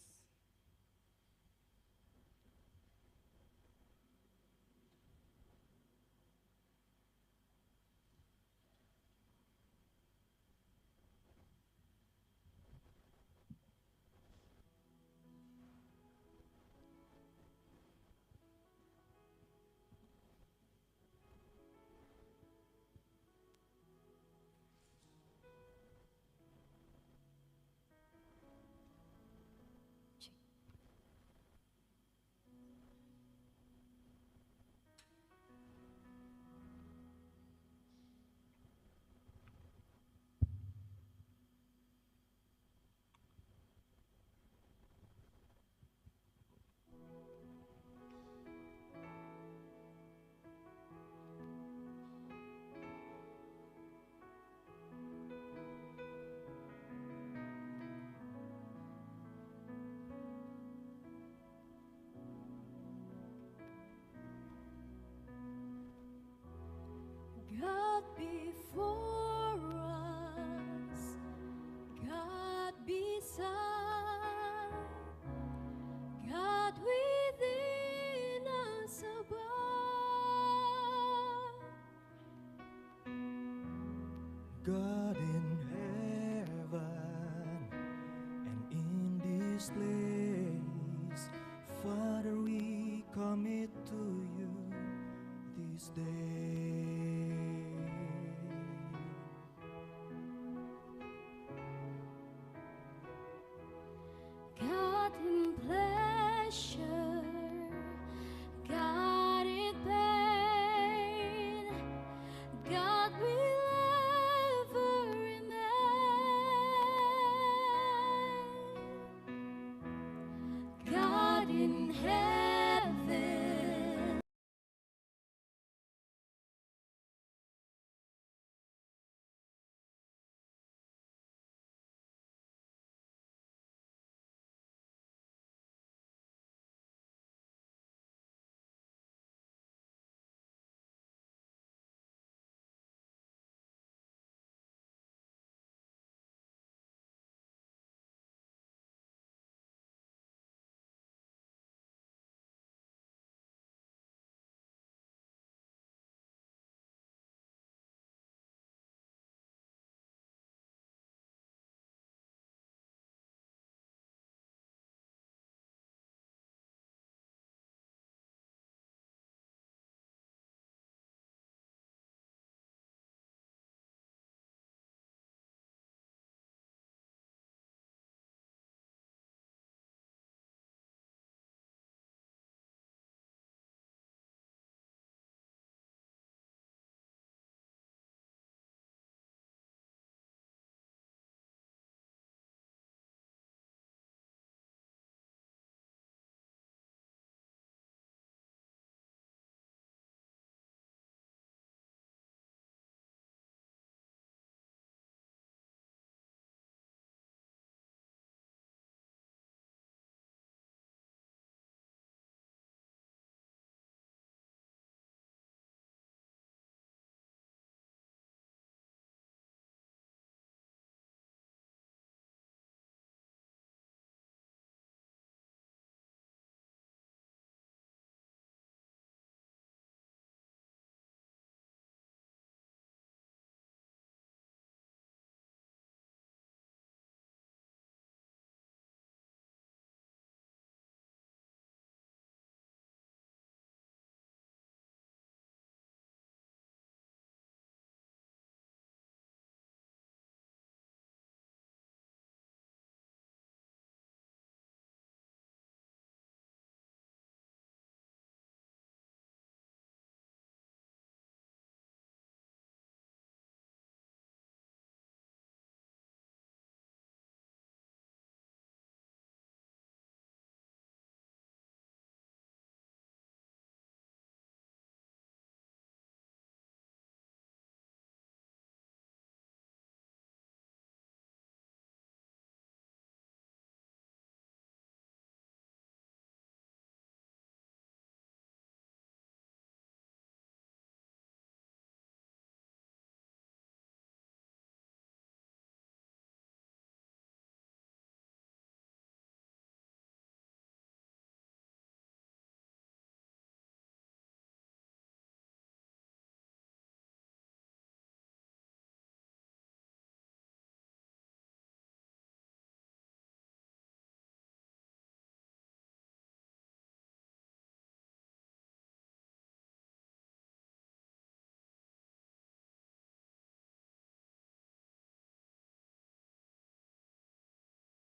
for us, God beside, God within us above. God in heaven and in this place, Father, we commit to you this day. God in pleasure, God in pain, God will ever remain. God in heaven.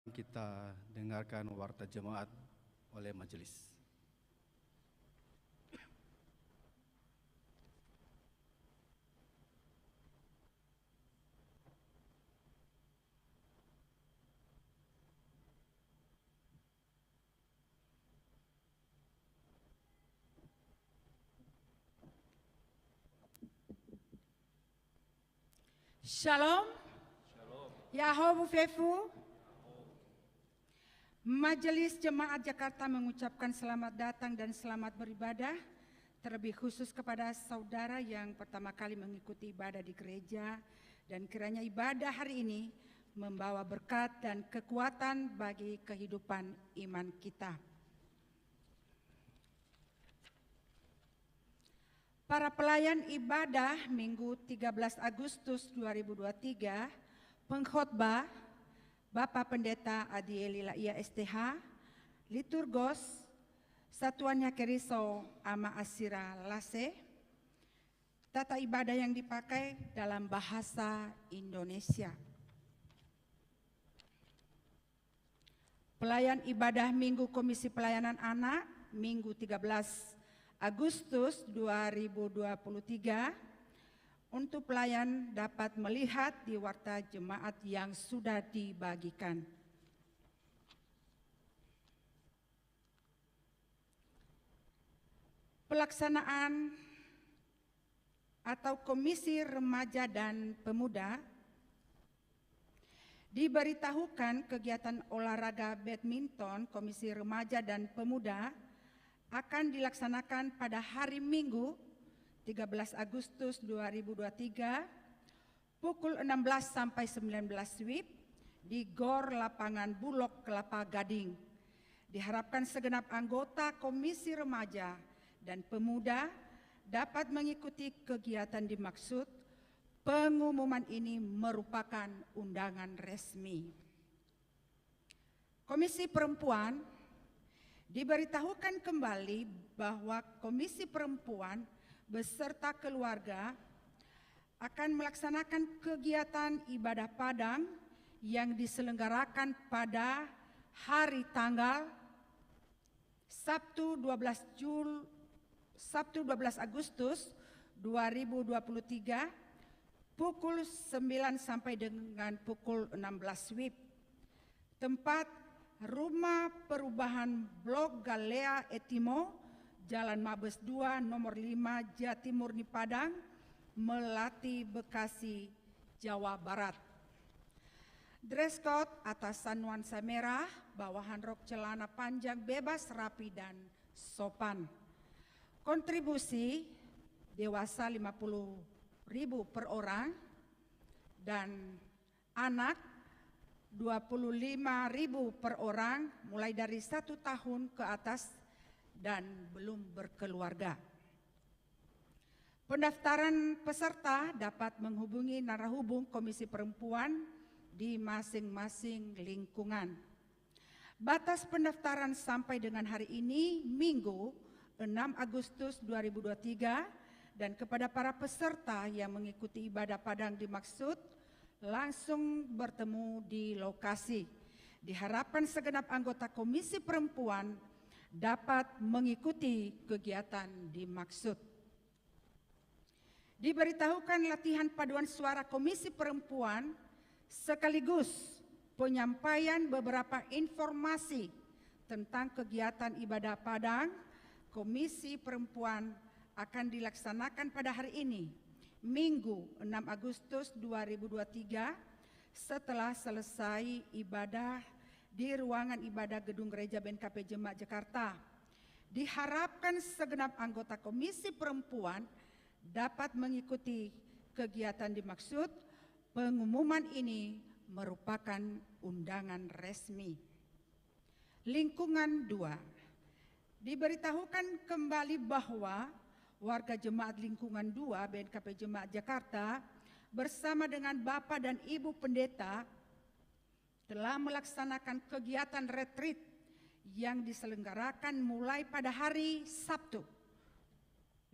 Kita dengarkan warta jemaat oleh majelis. Shalom. Yahoo Fefu. Majelis Jemaat Jakarta mengucapkan selamat datang dan selamat beribadah terlebih khusus kepada saudara yang pertama kali mengikuti ibadah di gereja, dan kiranya ibadah hari ini membawa berkat dan kekuatan bagi kehidupan iman kita. Para pelayan ibadah Minggu 13 Agustus 2023, pengkhotbah Bapak Pendeta Adieli Laia STH, liturgos Satuannya Keriso Ama Asira Lase, tata ibadah yang dipakai dalam bahasa Indonesia. Pelayan ibadah Minggu Komisi Pelayanan Anak Minggu 13 Agustus 2023, untuk pelayan dapat melihat di warta jemaat yang sudah dibagikan. Pelaksanaan atau Komisi Remaja dan Pemuda diberitahukan kegiatan olahraga badminton Komisi Remaja dan Pemuda akan dilaksanakan pada hari Minggu 13 Agustus 2023 pukul 16 sampai 19 WIB di GOR Lapangan Bulog Kelapa Gading. Diharapkan segenap anggota Komisi Remaja dan Pemuda dapat mengikuti kegiatan dimaksud. Pengumuman ini merupakan undangan resmi. Komisi Perempuan diberitahukan kembali bahwa Komisi Perempuan beserta keluarga akan melaksanakan kegiatan ibadah Padang yang diselenggarakan pada hari tanggal Sabtu 12 Agustus 2023 pukul 9 sampai dengan pukul 16 WIB. Tempat Rumah Perubahan Blok Galea Etimo, Jalan Mabes 2 nomor 5 Jatimurni Padang, Melati, Bekasi, Jawa Barat. Dress code atasan nuansa merah, bawahan rok celana panjang bebas, rapi dan sopan. Kontribusi dewasa 50.000 per orang dan anak 25.000 per orang mulai dari 1 tahun ke atas dan belum berkeluarga. Pendaftaran peserta dapat menghubungi narahubung Komisi Perempuan di masing-masing lingkungan. Batas pendaftaran sampai dengan hari ini Minggu 6 Agustus 2023, dan kepada para peserta yang mengikuti ibadah Padang dimaksud langsung bertemu di lokasi. Diharapkan segenap anggota Komisi Perempuan dapat mengikuti kegiatan dimaksud. Diberitahukan latihan paduan suara Komisi Perempuan sekaligus penyampaian beberapa informasi tentang kegiatan ibadah Padang Komisi Perempuan akan dilaksanakan pada hari ini, Minggu 6 Agustus 2023, setelah selesai ibadah di ruangan ibadah Gedung Gereja BNKP Jemaat Jakarta. Diharapkan segenap anggota Komisi Perempuan dapat mengikuti kegiatan dimaksud. Pengumuman ini merupakan undangan resmi. Lingkungan 2. Diberitahukan kembali bahwa warga Jemaat Lingkungan 2 BNKP Jemaat Jakarta bersama dengan Bapak dan Ibu Pendeta telah melaksanakan kegiatan retreat yang diselenggarakan mulai pada hari Sabtu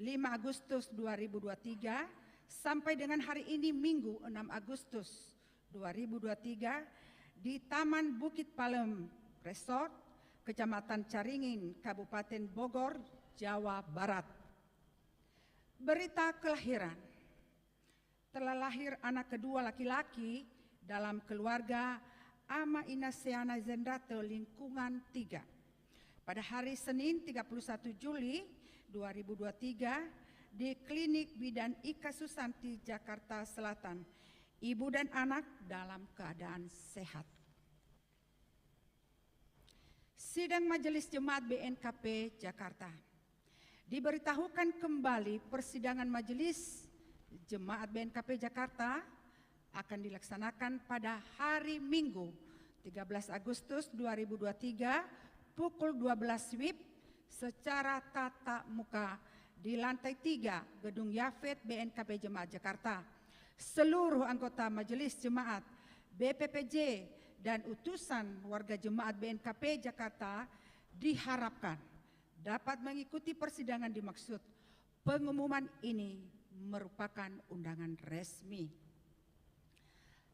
5 Agustus 2023 sampai dengan hari ini Minggu 6 Agustus 2023 di Taman Bukit Palem Resort, Kecamatan Caringin, Kabupaten Bogor, Jawa Barat. Berita kelahiran. Telah lahir anak kedua laki-laki dalam keluarga Ama Inaseana Zendrato Lingkungan 3 pada hari Senin 31 Juli 2023 di Klinik Bidan Ika Susanti, Jakarta Selatan. Ibu dan anak dalam keadaan sehat. Sidang Majelis Jemaat BNKP Jakarta. Diberitahukan kembali persidangan Majelis Jemaat BNKP Jakarta akan dilaksanakan pada hari Minggu 13 Agustus 2023 pukul 12 WIB secara tatap muka di lantai 3 Gedung Yafet BNKP Jemaat Jakarta. Seluruh anggota Majelis Jemaat, BPPJ, dan utusan warga Jemaat BNKP Jakarta diharapkan dapat mengikuti persidangan dimaksud. Pengumuman ini merupakan undangan resmi.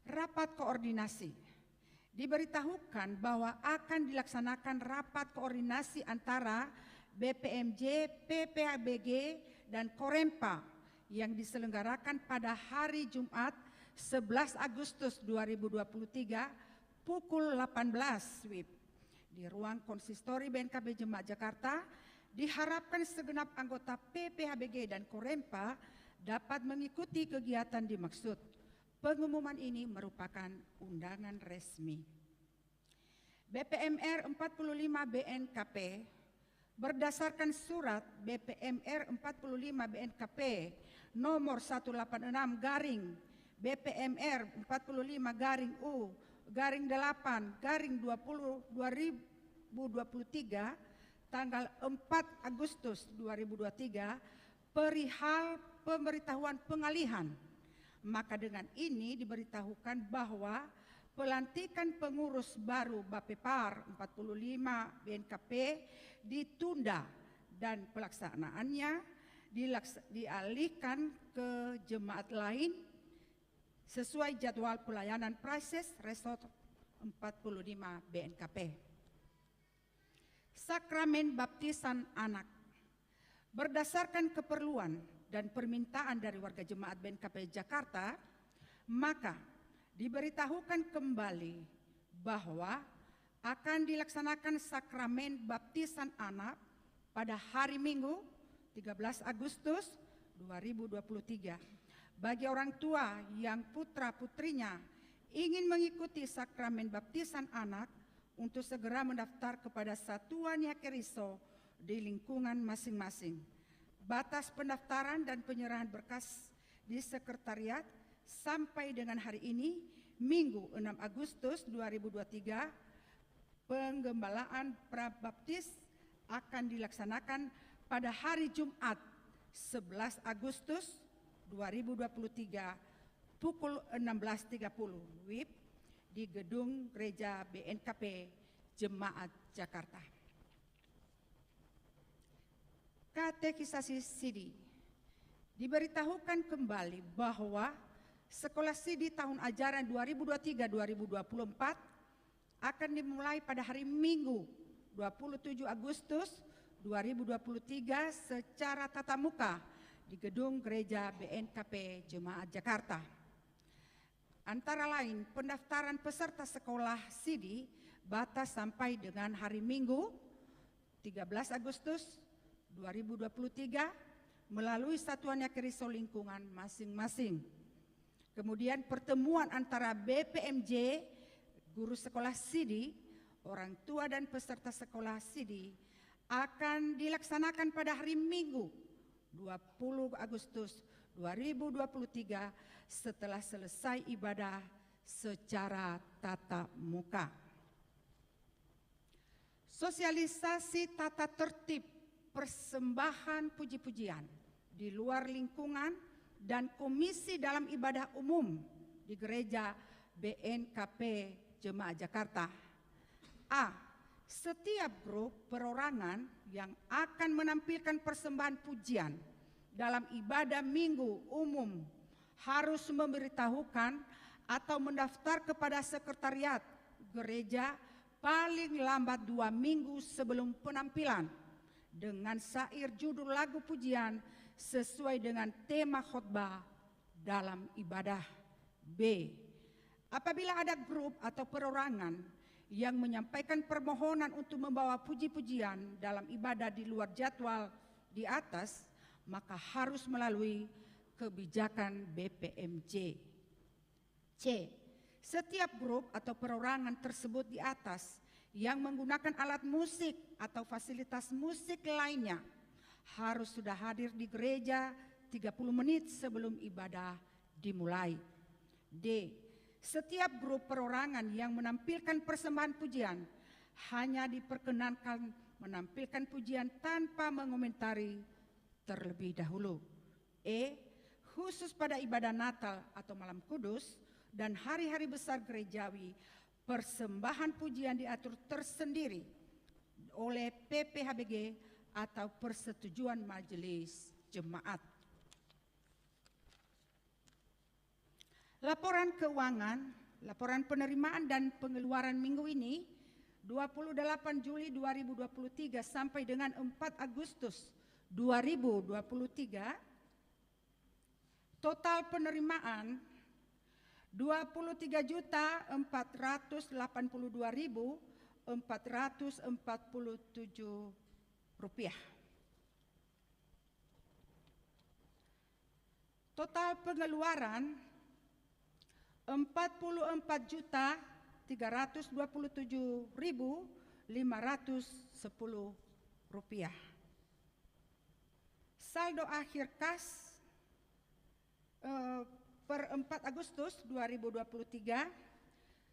Rapat koordinasi. Diberitahukan bahwa akan dilaksanakan rapat koordinasi antara BPMJ, PPABG, dan Korempa yang diselenggarakan pada hari Jumat 11 Agustus 2023 pukul 18 WIB di ruang konsistori BNKP Jemaat Jakarta. Diharapkan segenap anggota PPABG dan Korempa dapat mengikuti kegiatan dimaksud. Pengumuman ini merupakan undangan resmi. BPMR 45 BNKP berdasarkan surat BPMR 45 BNKP nomor 186 garing BPMR 45 garing U garing 8 garing 20 2023 tanggal 4 Agustus 2023 perihal pemberitahuan pengalihan. Maka dengan ini diberitahukan bahwa pelantikan pengurus baru Bapepar 45 BNKP ditunda dan pelaksanaannya dialihkan ke jemaat lain sesuai jadwal pelayanan proses Resort 45 BNKP. Sakramen baptisan anak. Berdasarkan keperluan dan permintaan dari warga jemaat BNKP Jakarta, maka diberitahukan kembali bahwa akan dilaksanakan sakramen baptisan anak pada hari Minggu 13 Agustus 2023. Bagi orang tua yang putra-putrinya ingin mengikuti sakramen baptisan anak untuk segera mendaftar kepada Satuan Yakeriso di lingkungan masing-masing. Batas pendaftaran dan penyerahan berkas di sekretariat sampai dengan hari ini, Minggu 6 Agustus 2023, penggembalaan prabaptis akan dilaksanakan pada hari Jumat 11 Agustus 2023 pukul 16.30 WIB di Gedung Gereja BNKP Jemaat Jakarta. Katekisasi Sidi. Diberitahukan kembali bahwa Sekolah Sidi tahun ajaran 2023-2024 akan dimulai pada hari Minggu 27 Agustus 2023 secara tatap muka di Gedung Gereja BNKP Jemaat Jakarta. Antara lain pendaftaran peserta sekolah Sidi batas sampai dengan hari Minggu 13 Agustus 2023 melalui Satuan Yakeriso lingkungan masing-masing. Kemudian pertemuan antara BPMJ, guru sekolah Sidi, orang tua dan peserta sekolah Sidi akan dilaksanakan pada hari Minggu 20 Agustus 2023 setelah selesai ibadah secara tatap muka. Sosialisasi tata tertib persembahan puji-pujian di luar lingkungan dan komisi dalam ibadah umum di gereja BNKP Jemaat Jakarta. A. Setiap grup perorangan yang akan menampilkan persembahan pujian dalam ibadah minggu umum harus memberitahukan atau mendaftar kepada sekretariat gereja paling lambat 2 minggu sebelum penampilan dengan syair judul lagu pujian sesuai dengan tema khotbah dalam ibadah. B. Apabila ada grup atau perorangan yang menyampaikan permohonan untuk membawa puji-pujian dalam ibadah di luar jadwal di atas, maka harus melalui kebijakan BPMJ. C. Setiap grup atau perorangan tersebut di atas yang menggunakan alat musik atau fasilitas musik lainnya harus sudah hadir di gereja 30 menit sebelum ibadah dimulai. D. Setiap grup perorangan yang menampilkan persembahan pujian hanya diperkenankan menampilkan pujian tanpa mengomentari terlebih dahulu. E. Khusus pada ibadah Natal atau Malam Kudus dan hari-hari besar gerejawi, persembahan pujian diatur tersendiri oleh PPHBG atau persetujuan majelis jemaat. Laporan keuangan, laporan penerimaan dan pengeluaran minggu ini 28 Juli 2023 sampai dengan 4 Agustus 2023, total penerimaan 23.482.447 rupiah. Total pengeluaran 44.327.510 rupiah. Saldo akhir kas per 4 Agustus 2023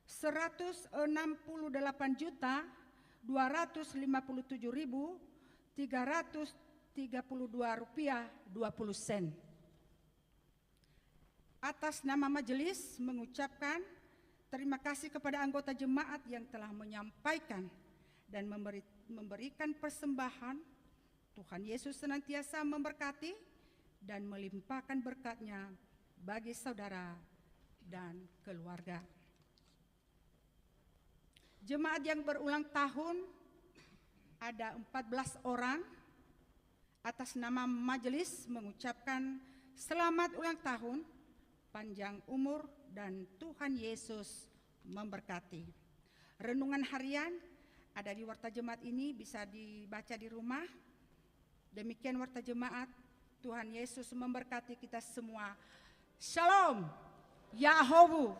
168.257.332 rupiah 20 sen. Atas nama majelis mengucapkan terima kasih kepada anggota jemaat yang telah menyampaikan dan memberikan persembahan. Tuhan Yesus senantiasa memberkati dan melimpahkan berkat-Nya bagi saudara dan keluarga. Jemaat yang berulang tahun ada 14 orang. Atas nama majelis mengucapkan selamat ulang tahun, panjang umur, dan Tuhan Yesus memberkati. Renungan harian ada di Warta Jemaat ini, bisa dibaca di rumah. Demikian Warta Jemaat, Tuhan Yesus memberkati kita semua. Shalom, Yahowu.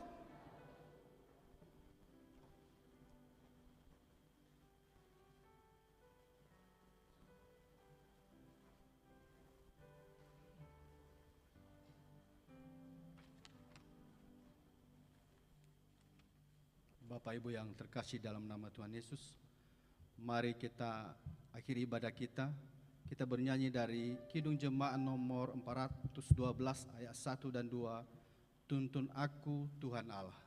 Bapak Ibu yang terkasih dalam nama Tuhan Yesus, mari kita akhiri ibadah kita. Kita bernyanyi dari Kidung Jemaat nomor 412 ayat 1 dan 2, Tuntun Aku Tuhan Allah.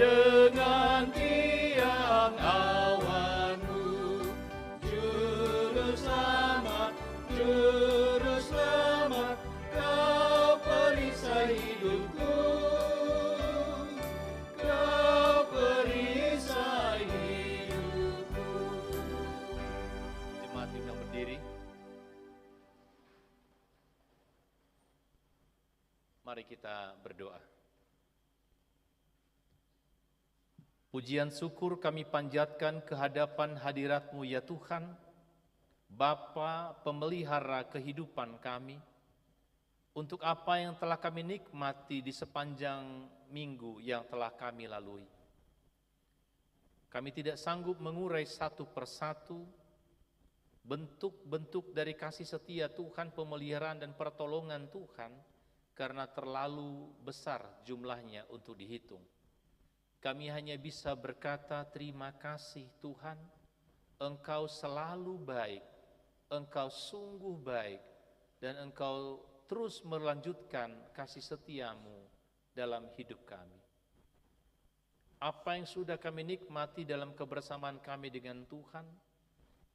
Dengan tiang awanmu, Juru Selamat, Kau perisai hidupku, Kau perisai hidupku. Jemaat diundang berdiri. Mari kita berdoa. Pujian syukur kami panjatkan ke hadapan hadirat-Mu ya Tuhan, Bapa pemelihara kehidupan kami, untuk apa yang telah kami nikmati di sepanjang minggu yang telah kami lalui. Kami tidak sanggup mengurai satu persatu bentuk-bentuk dari kasih setia Tuhan, pemeliharaan dan pertolongan Tuhan, karena terlalu besar jumlahnya untuk dihitung. Kami hanya bisa berkata terima kasih Tuhan Engkau selalu baik, Engkau sungguh baik, dan Engkau terus melanjutkan kasih setiamu dalam hidup kami. Apa yang sudah kami nikmati dalam kebersamaan kami dengan Tuhan,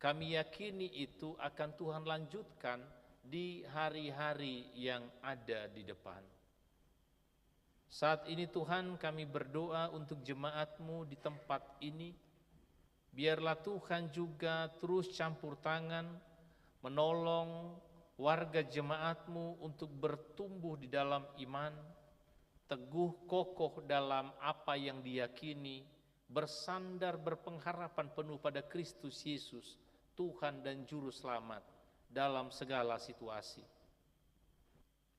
kami yakini itu akan Tuhan lanjutkan di hari-hari yang ada di depan. Saat ini Tuhan, kami berdoa untuk jemaat-Mu di tempat ini. Biarlah Tuhan juga terus campur tangan, menolong warga jemaat-Mu untuk bertumbuh di dalam iman, teguh kokoh dalam apa yang diyakini, bersandar berpengharapan penuh pada Kristus Yesus, Tuhan dan Juru Selamat dalam segala situasi.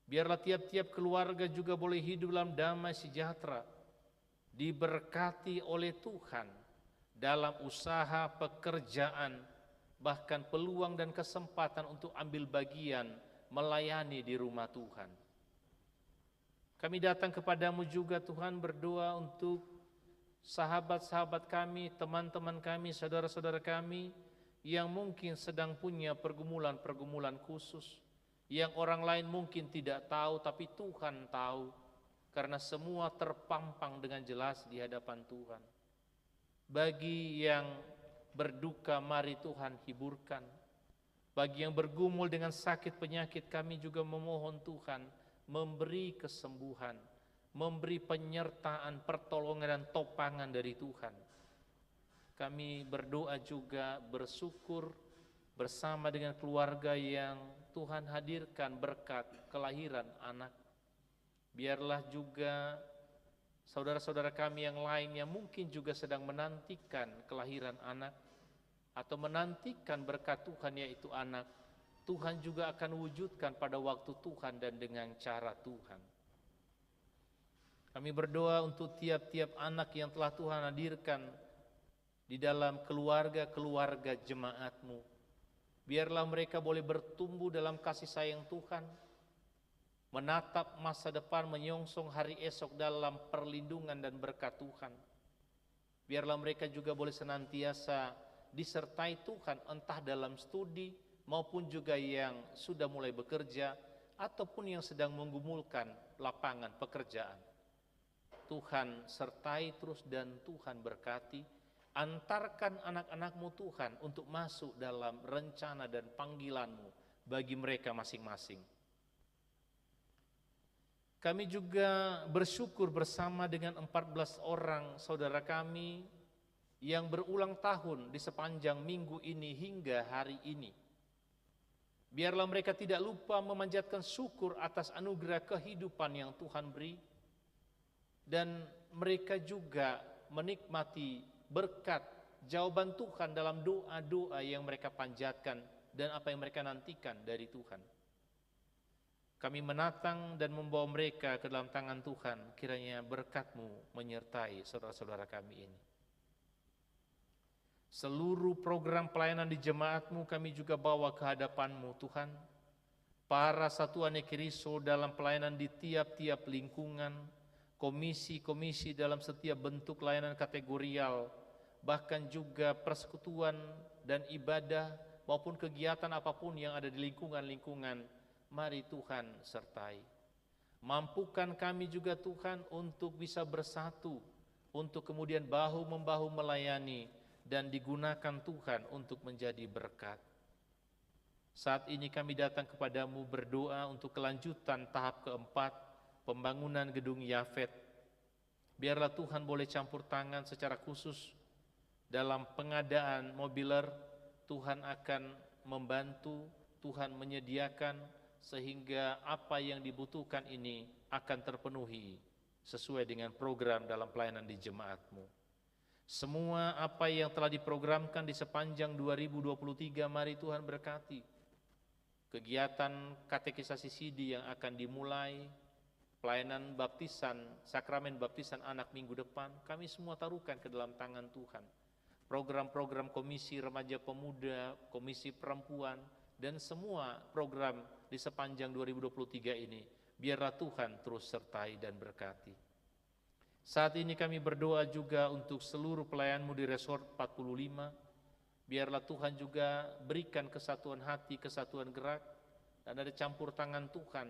Biarlah tiap-tiap keluarga juga boleh hidup dalam damai sejahtera, diberkati oleh Tuhan dalam usaha, pekerjaan, bahkan peluang dan kesempatan untuk ambil bagian melayani di rumah Tuhan. Kami datang kepadamu juga Tuhan, berdoa untuk sahabat-sahabat kami, teman-teman kami, saudara-saudara kami yang mungkin sedang punya pergumulan-pergumulan khusus, yang orang lain mungkin tidak tahu tapi Tuhan tahu, karena semua terpampang dengan jelas di hadapan Tuhan. Bagi yang berduka, mari Tuhan hiburkan. Bagi yang bergumul dengan sakit penyakit, kami juga memohon Tuhan memberi kesembuhan, memberi penyertaan, pertolongan dan topangan dari Tuhan. Kami berdoa juga bersyukur bersama dengan keluarga yang Tuhan hadirkan berkat kelahiran anak. Biarlah juga saudara-saudara kami yang lain yang mungkin juga sedang menantikan kelahiran anak atau menantikan berkat Tuhan yaitu anak, Tuhan juga akan wujudkan pada waktu Tuhan dan dengan cara Tuhan. Kami berdoa untuk tiap-tiap anak yang telah Tuhan hadirkan di dalam keluarga-keluarga jemaat-Mu. Biarlah mereka boleh bertumbuh dalam kasih sayang Tuhan, menatap masa depan, menyongsong hari esok dalam perlindungan dan berkat Tuhan. Biarlah mereka juga boleh senantiasa disertai Tuhan, entah dalam studi maupun juga yang sudah mulai bekerja ataupun yang sedang menggumulkan lapangan pekerjaan. Tuhan sertai terus dan Tuhan berkati. Antarkan anak-anak-Mu Tuhan untuk masuk dalam rencana dan panggilan-Mu bagi mereka masing-masing. Kami juga bersyukur bersama dengan 14 orang saudara kami yang berulang tahun di sepanjang minggu ini hingga hari ini. Biarlah mereka tidak lupa memanjatkan syukur atas anugerah kehidupan yang Tuhan beri, dan mereka juga menikmati berkat jawaban Tuhan dalam doa-doa yang mereka panjatkan dan apa yang mereka nantikan dari Tuhan. Kami menatang dan membawa mereka ke dalam tangan Tuhan. Kiranya berkat-Mu menyertai saudara-saudara kami ini. Seluruh program pelayanan di jemaat-Mu kami juga bawa ke hadapan-Mu Tuhan. Para satuan Ekristo dalam pelayanan di tiap-tiap lingkungan, komisi-komisi dalam setiap bentuk layanan kategorial, bahkan juga persekutuan dan ibadah maupun kegiatan apapun yang ada di lingkungan-lingkungan, mari Tuhan sertai. Mampukan kami juga Tuhan untuk bisa bersatu, untuk kemudian bahu-membahu melayani dan digunakan Tuhan untuk menjadi berkat. Saat ini kami datang kepadamu berdoa untuk kelanjutan tahap keempat, pembangunan gedung Yafet. Biarlah Tuhan boleh campur tangan secara khusus dalam pengadaan mobiler. Tuhan akan membantu, Tuhan menyediakan sehingga apa yang dibutuhkan ini akan terpenuhi sesuai dengan program dalam pelayanan di jemaat-Mu. Semua apa yang telah diprogramkan di sepanjang 2023, mari Tuhan berkati. Kegiatan katekisasi sidi yang akan dimulai, pelayanan baptisan, sakramen baptisan anak minggu depan, kami semua taruhkan ke dalam tangan Tuhan. Program-program komisi remaja pemuda, komisi perempuan, dan semua program di sepanjang 2023 ini, biarlah Tuhan terus sertai dan berkati. Saat ini kami berdoa juga untuk seluruh pelayan-Mu di Resort 45, Biarlah Tuhan juga berikan kesatuan hati, kesatuan gerak, dan ada campur tangan Tuhan,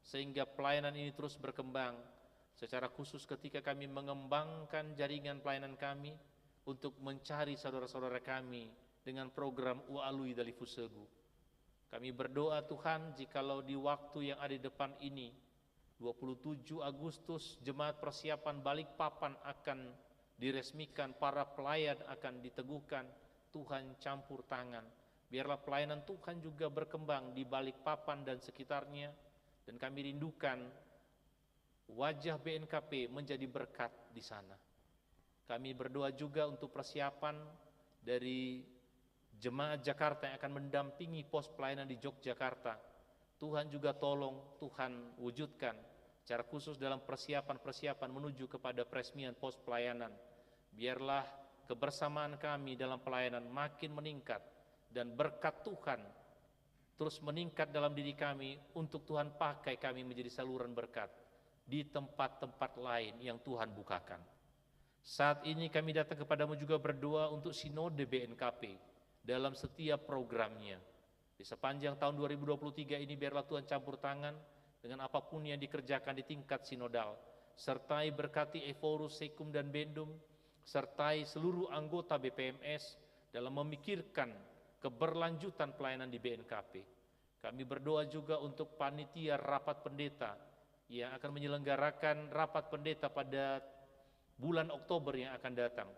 sehingga pelayanan ini terus berkembang. Secara khusus ketika kami mengembangkan jaringan pelayanan kami untuk mencari saudara-saudara kami dengan program Ualui Dali Fusegu. Kami berdoa Tuhan, jikalau di waktu yang ada di depan ini, 27 Agustus, jemaat persiapan Balikpapan akan diresmikan, para pelayan akan diteguhkan, Tuhan campur tangan. Biarlah pelayanan Tuhan juga berkembang di Balikpapan dan sekitarnya, dan kami rindukan wajah BNKP menjadi berkat di sana. Kami berdoa juga untuk persiapan dari jemaat Jakarta yang akan mendampingi pos pelayanan di Yogyakarta. Tuhan juga tolong, Tuhan wujudkan secara khusus dalam persiapan-persiapan menuju kepada peresmian pos pelayanan. Biarlah kebersamaan kami dalam pelayanan makin meningkat dan berkat Tuhan terus meningkat dalam diri kami untuk Tuhan pakai kami menjadi saluran berkat di tempat-tempat lain yang Tuhan bukakan. Saat ini kami datang kepadamu juga berdoa untuk sinode BNKP dalam setiap programnya. Di sepanjang tahun 2023 ini biarlah Tuhan campur tangan dengan apapun yang dikerjakan di tingkat sinodal. Sertai berkati Eforus, Sekum, dan Bendum, sertai seluruh anggota BPMS dalam memikirkan keberlanjutan pelayanan di BNKP. Kami berdoa juga untuk panitia rapat pendeta yang akan menyelenggarakan rapat pendeta pada bulan Oktober yang akan datang.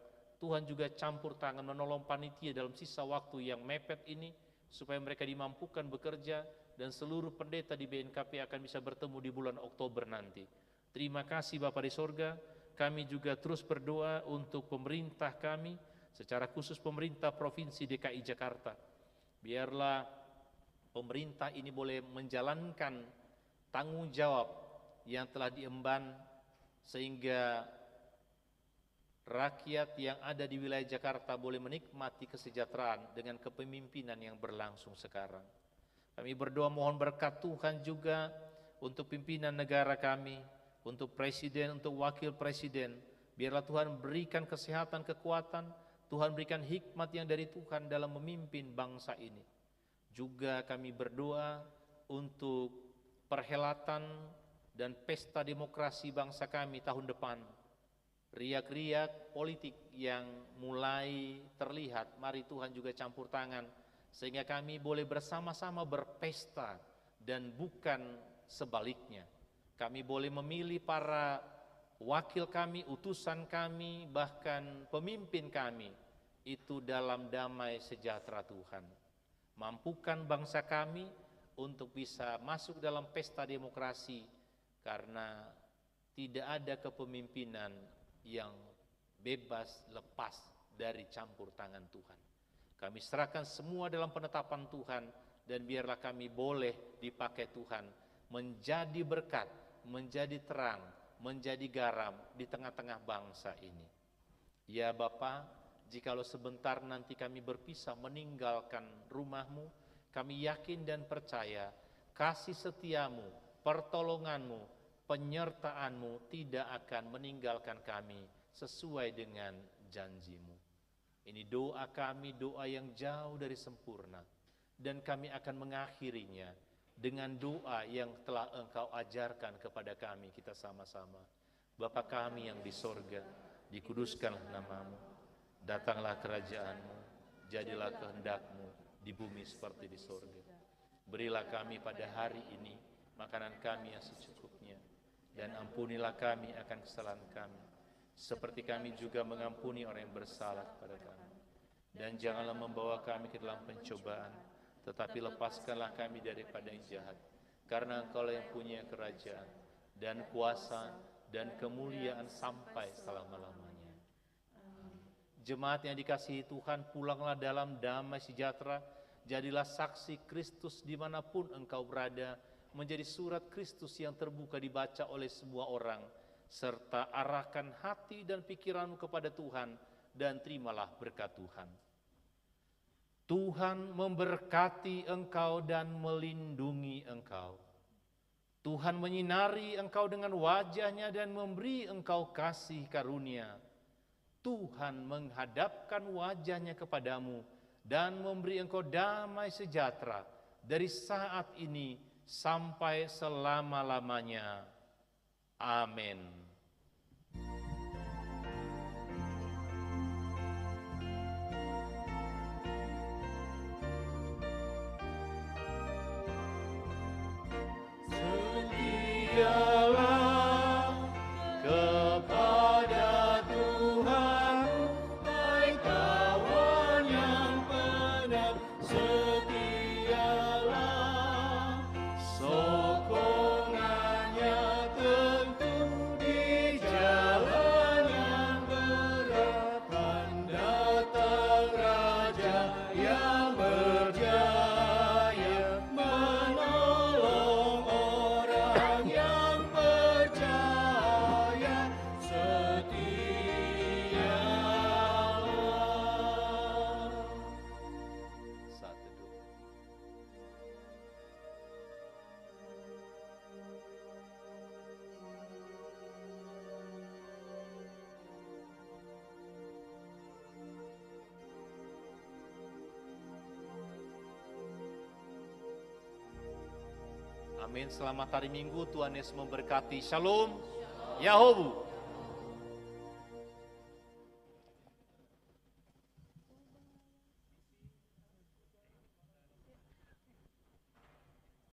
Tuhan juga campur tangan menolong panitia dalam sisa waktu yang mepet ini, supaya mereka dimampukan bekerja dan seluruh pendeta di BNKP akan bisa bertemu di bulan Oktober nanti. Terima kasih Bapa di sorga. Kami juga terus berdoa untuk pemerintah kami, secara khusus pemerintah Provinsi DKI Jakarta. Biarlah pemerintah ini boleh menjalankan tanggung jawab yang telah diemban, sehingga rakyat yang ada di wilayah Jakarta boleh menikmati kesejahteraan dengan kepemimpinan yang berlangsung sekarang. Kami berdoa mohon berkat Tuhan juga untuk pimpinan negara kami, untuk presiden, untuk wakil presiden. Biarlah Tuhan berikan kesehatan, kekuatan, Tuhan berikan hikmat yang dari Tuhan dalam memimpin bangsa ini. Juga kami berdoa untuk perhelatan dan pesta demokrasi bangsa kami tahun depan. Riak-riak politik yang mulai terlihat, mari Tuhan juga campur tangan, sehingga kami boleh bersama-sama berpesta dan bukan sebaliknya. Kami boleh memilih para wakil kami, utusan kami, bahkan pemimpin kami, itu dalam damai sejahtera Tuhan. Mampukan bangsa kami untuk bisa masuk dalam pesta demokrasi, karena tidak ada kepemimpinan yang bebas lepas dari campur tangan Tuhan. Kami serahkan semua dalam penetapan Tuhan, dan biarlah kami boleh dipakai Tuhan menjadi berkat, menjadi terang, menjadi garam di tengah-tengah bangsa ini. Ya Bapa, jikalau sebentar nanti kami berpisah meninggalkan rumah-Mu, kami yakin dan percaya kasih setiamu, pertolonganmu, penyertaan-Mu tidak akan meninggalkan kami sesuai dengan janji-Mu. Ini doa kami, doa yang jauh dari sempurna, dan kami akan mengakhirinya dengan doa yang telah Engkau ajarkan kepada kami, kita sama-sama. Bapa kami yang di sorga, dikuduskanlah nama-Mu, datanglah kerajaan-Mu, jadilah kehendak-Mu di bumi seperti di sorga. Berilah kami pada hari ini makanan kami yang secukupnya, dan ampunilah kami akan kesalahan kami, seperti kami juga mengampuni orang yang bersalah kepada kami. Dan janganlah membawa kami ke dalam pencobaan, tetapi lepaskanlah kami daripada yang jahat. Karena Engkau-lah yang punya kerajaan, dan kuasa, dan kemuliaan sampai selama-lamanya. Jemaat yang dikasihi Tuhan, pulanglah dalam damai sejahtera, jadilah saksi Kristus dimanapun engkau berada, menjadi surat Kristus yang terbuka dibaca oleh semua orang, serta arahkan hati dan pikiranmu kepada Tuhan, dan terimalah berkat Tuhan. Tuhan memberkati engkau dan melindungi engkau. Tuhan menyinari engkau dengan wajah-Nya dan memberi engkau kasih karunia. Tuhan menghadapkan wajah-Nya kepadamu dan memberi engkau damai sejahtera dari saat ini sampai selama-lamanya. Amin. Setialah kepada Tuhan, hai kawan yang benar. Setialah, sokongannya tentu di jalan yang berat. Akan datang Raja yang berjaya, menolong orang yang percaya. Setialah. Saat teduh. Amin. Selamat hari Minggu. Tuhan Yesus memberkati. Shalom. Yahobu.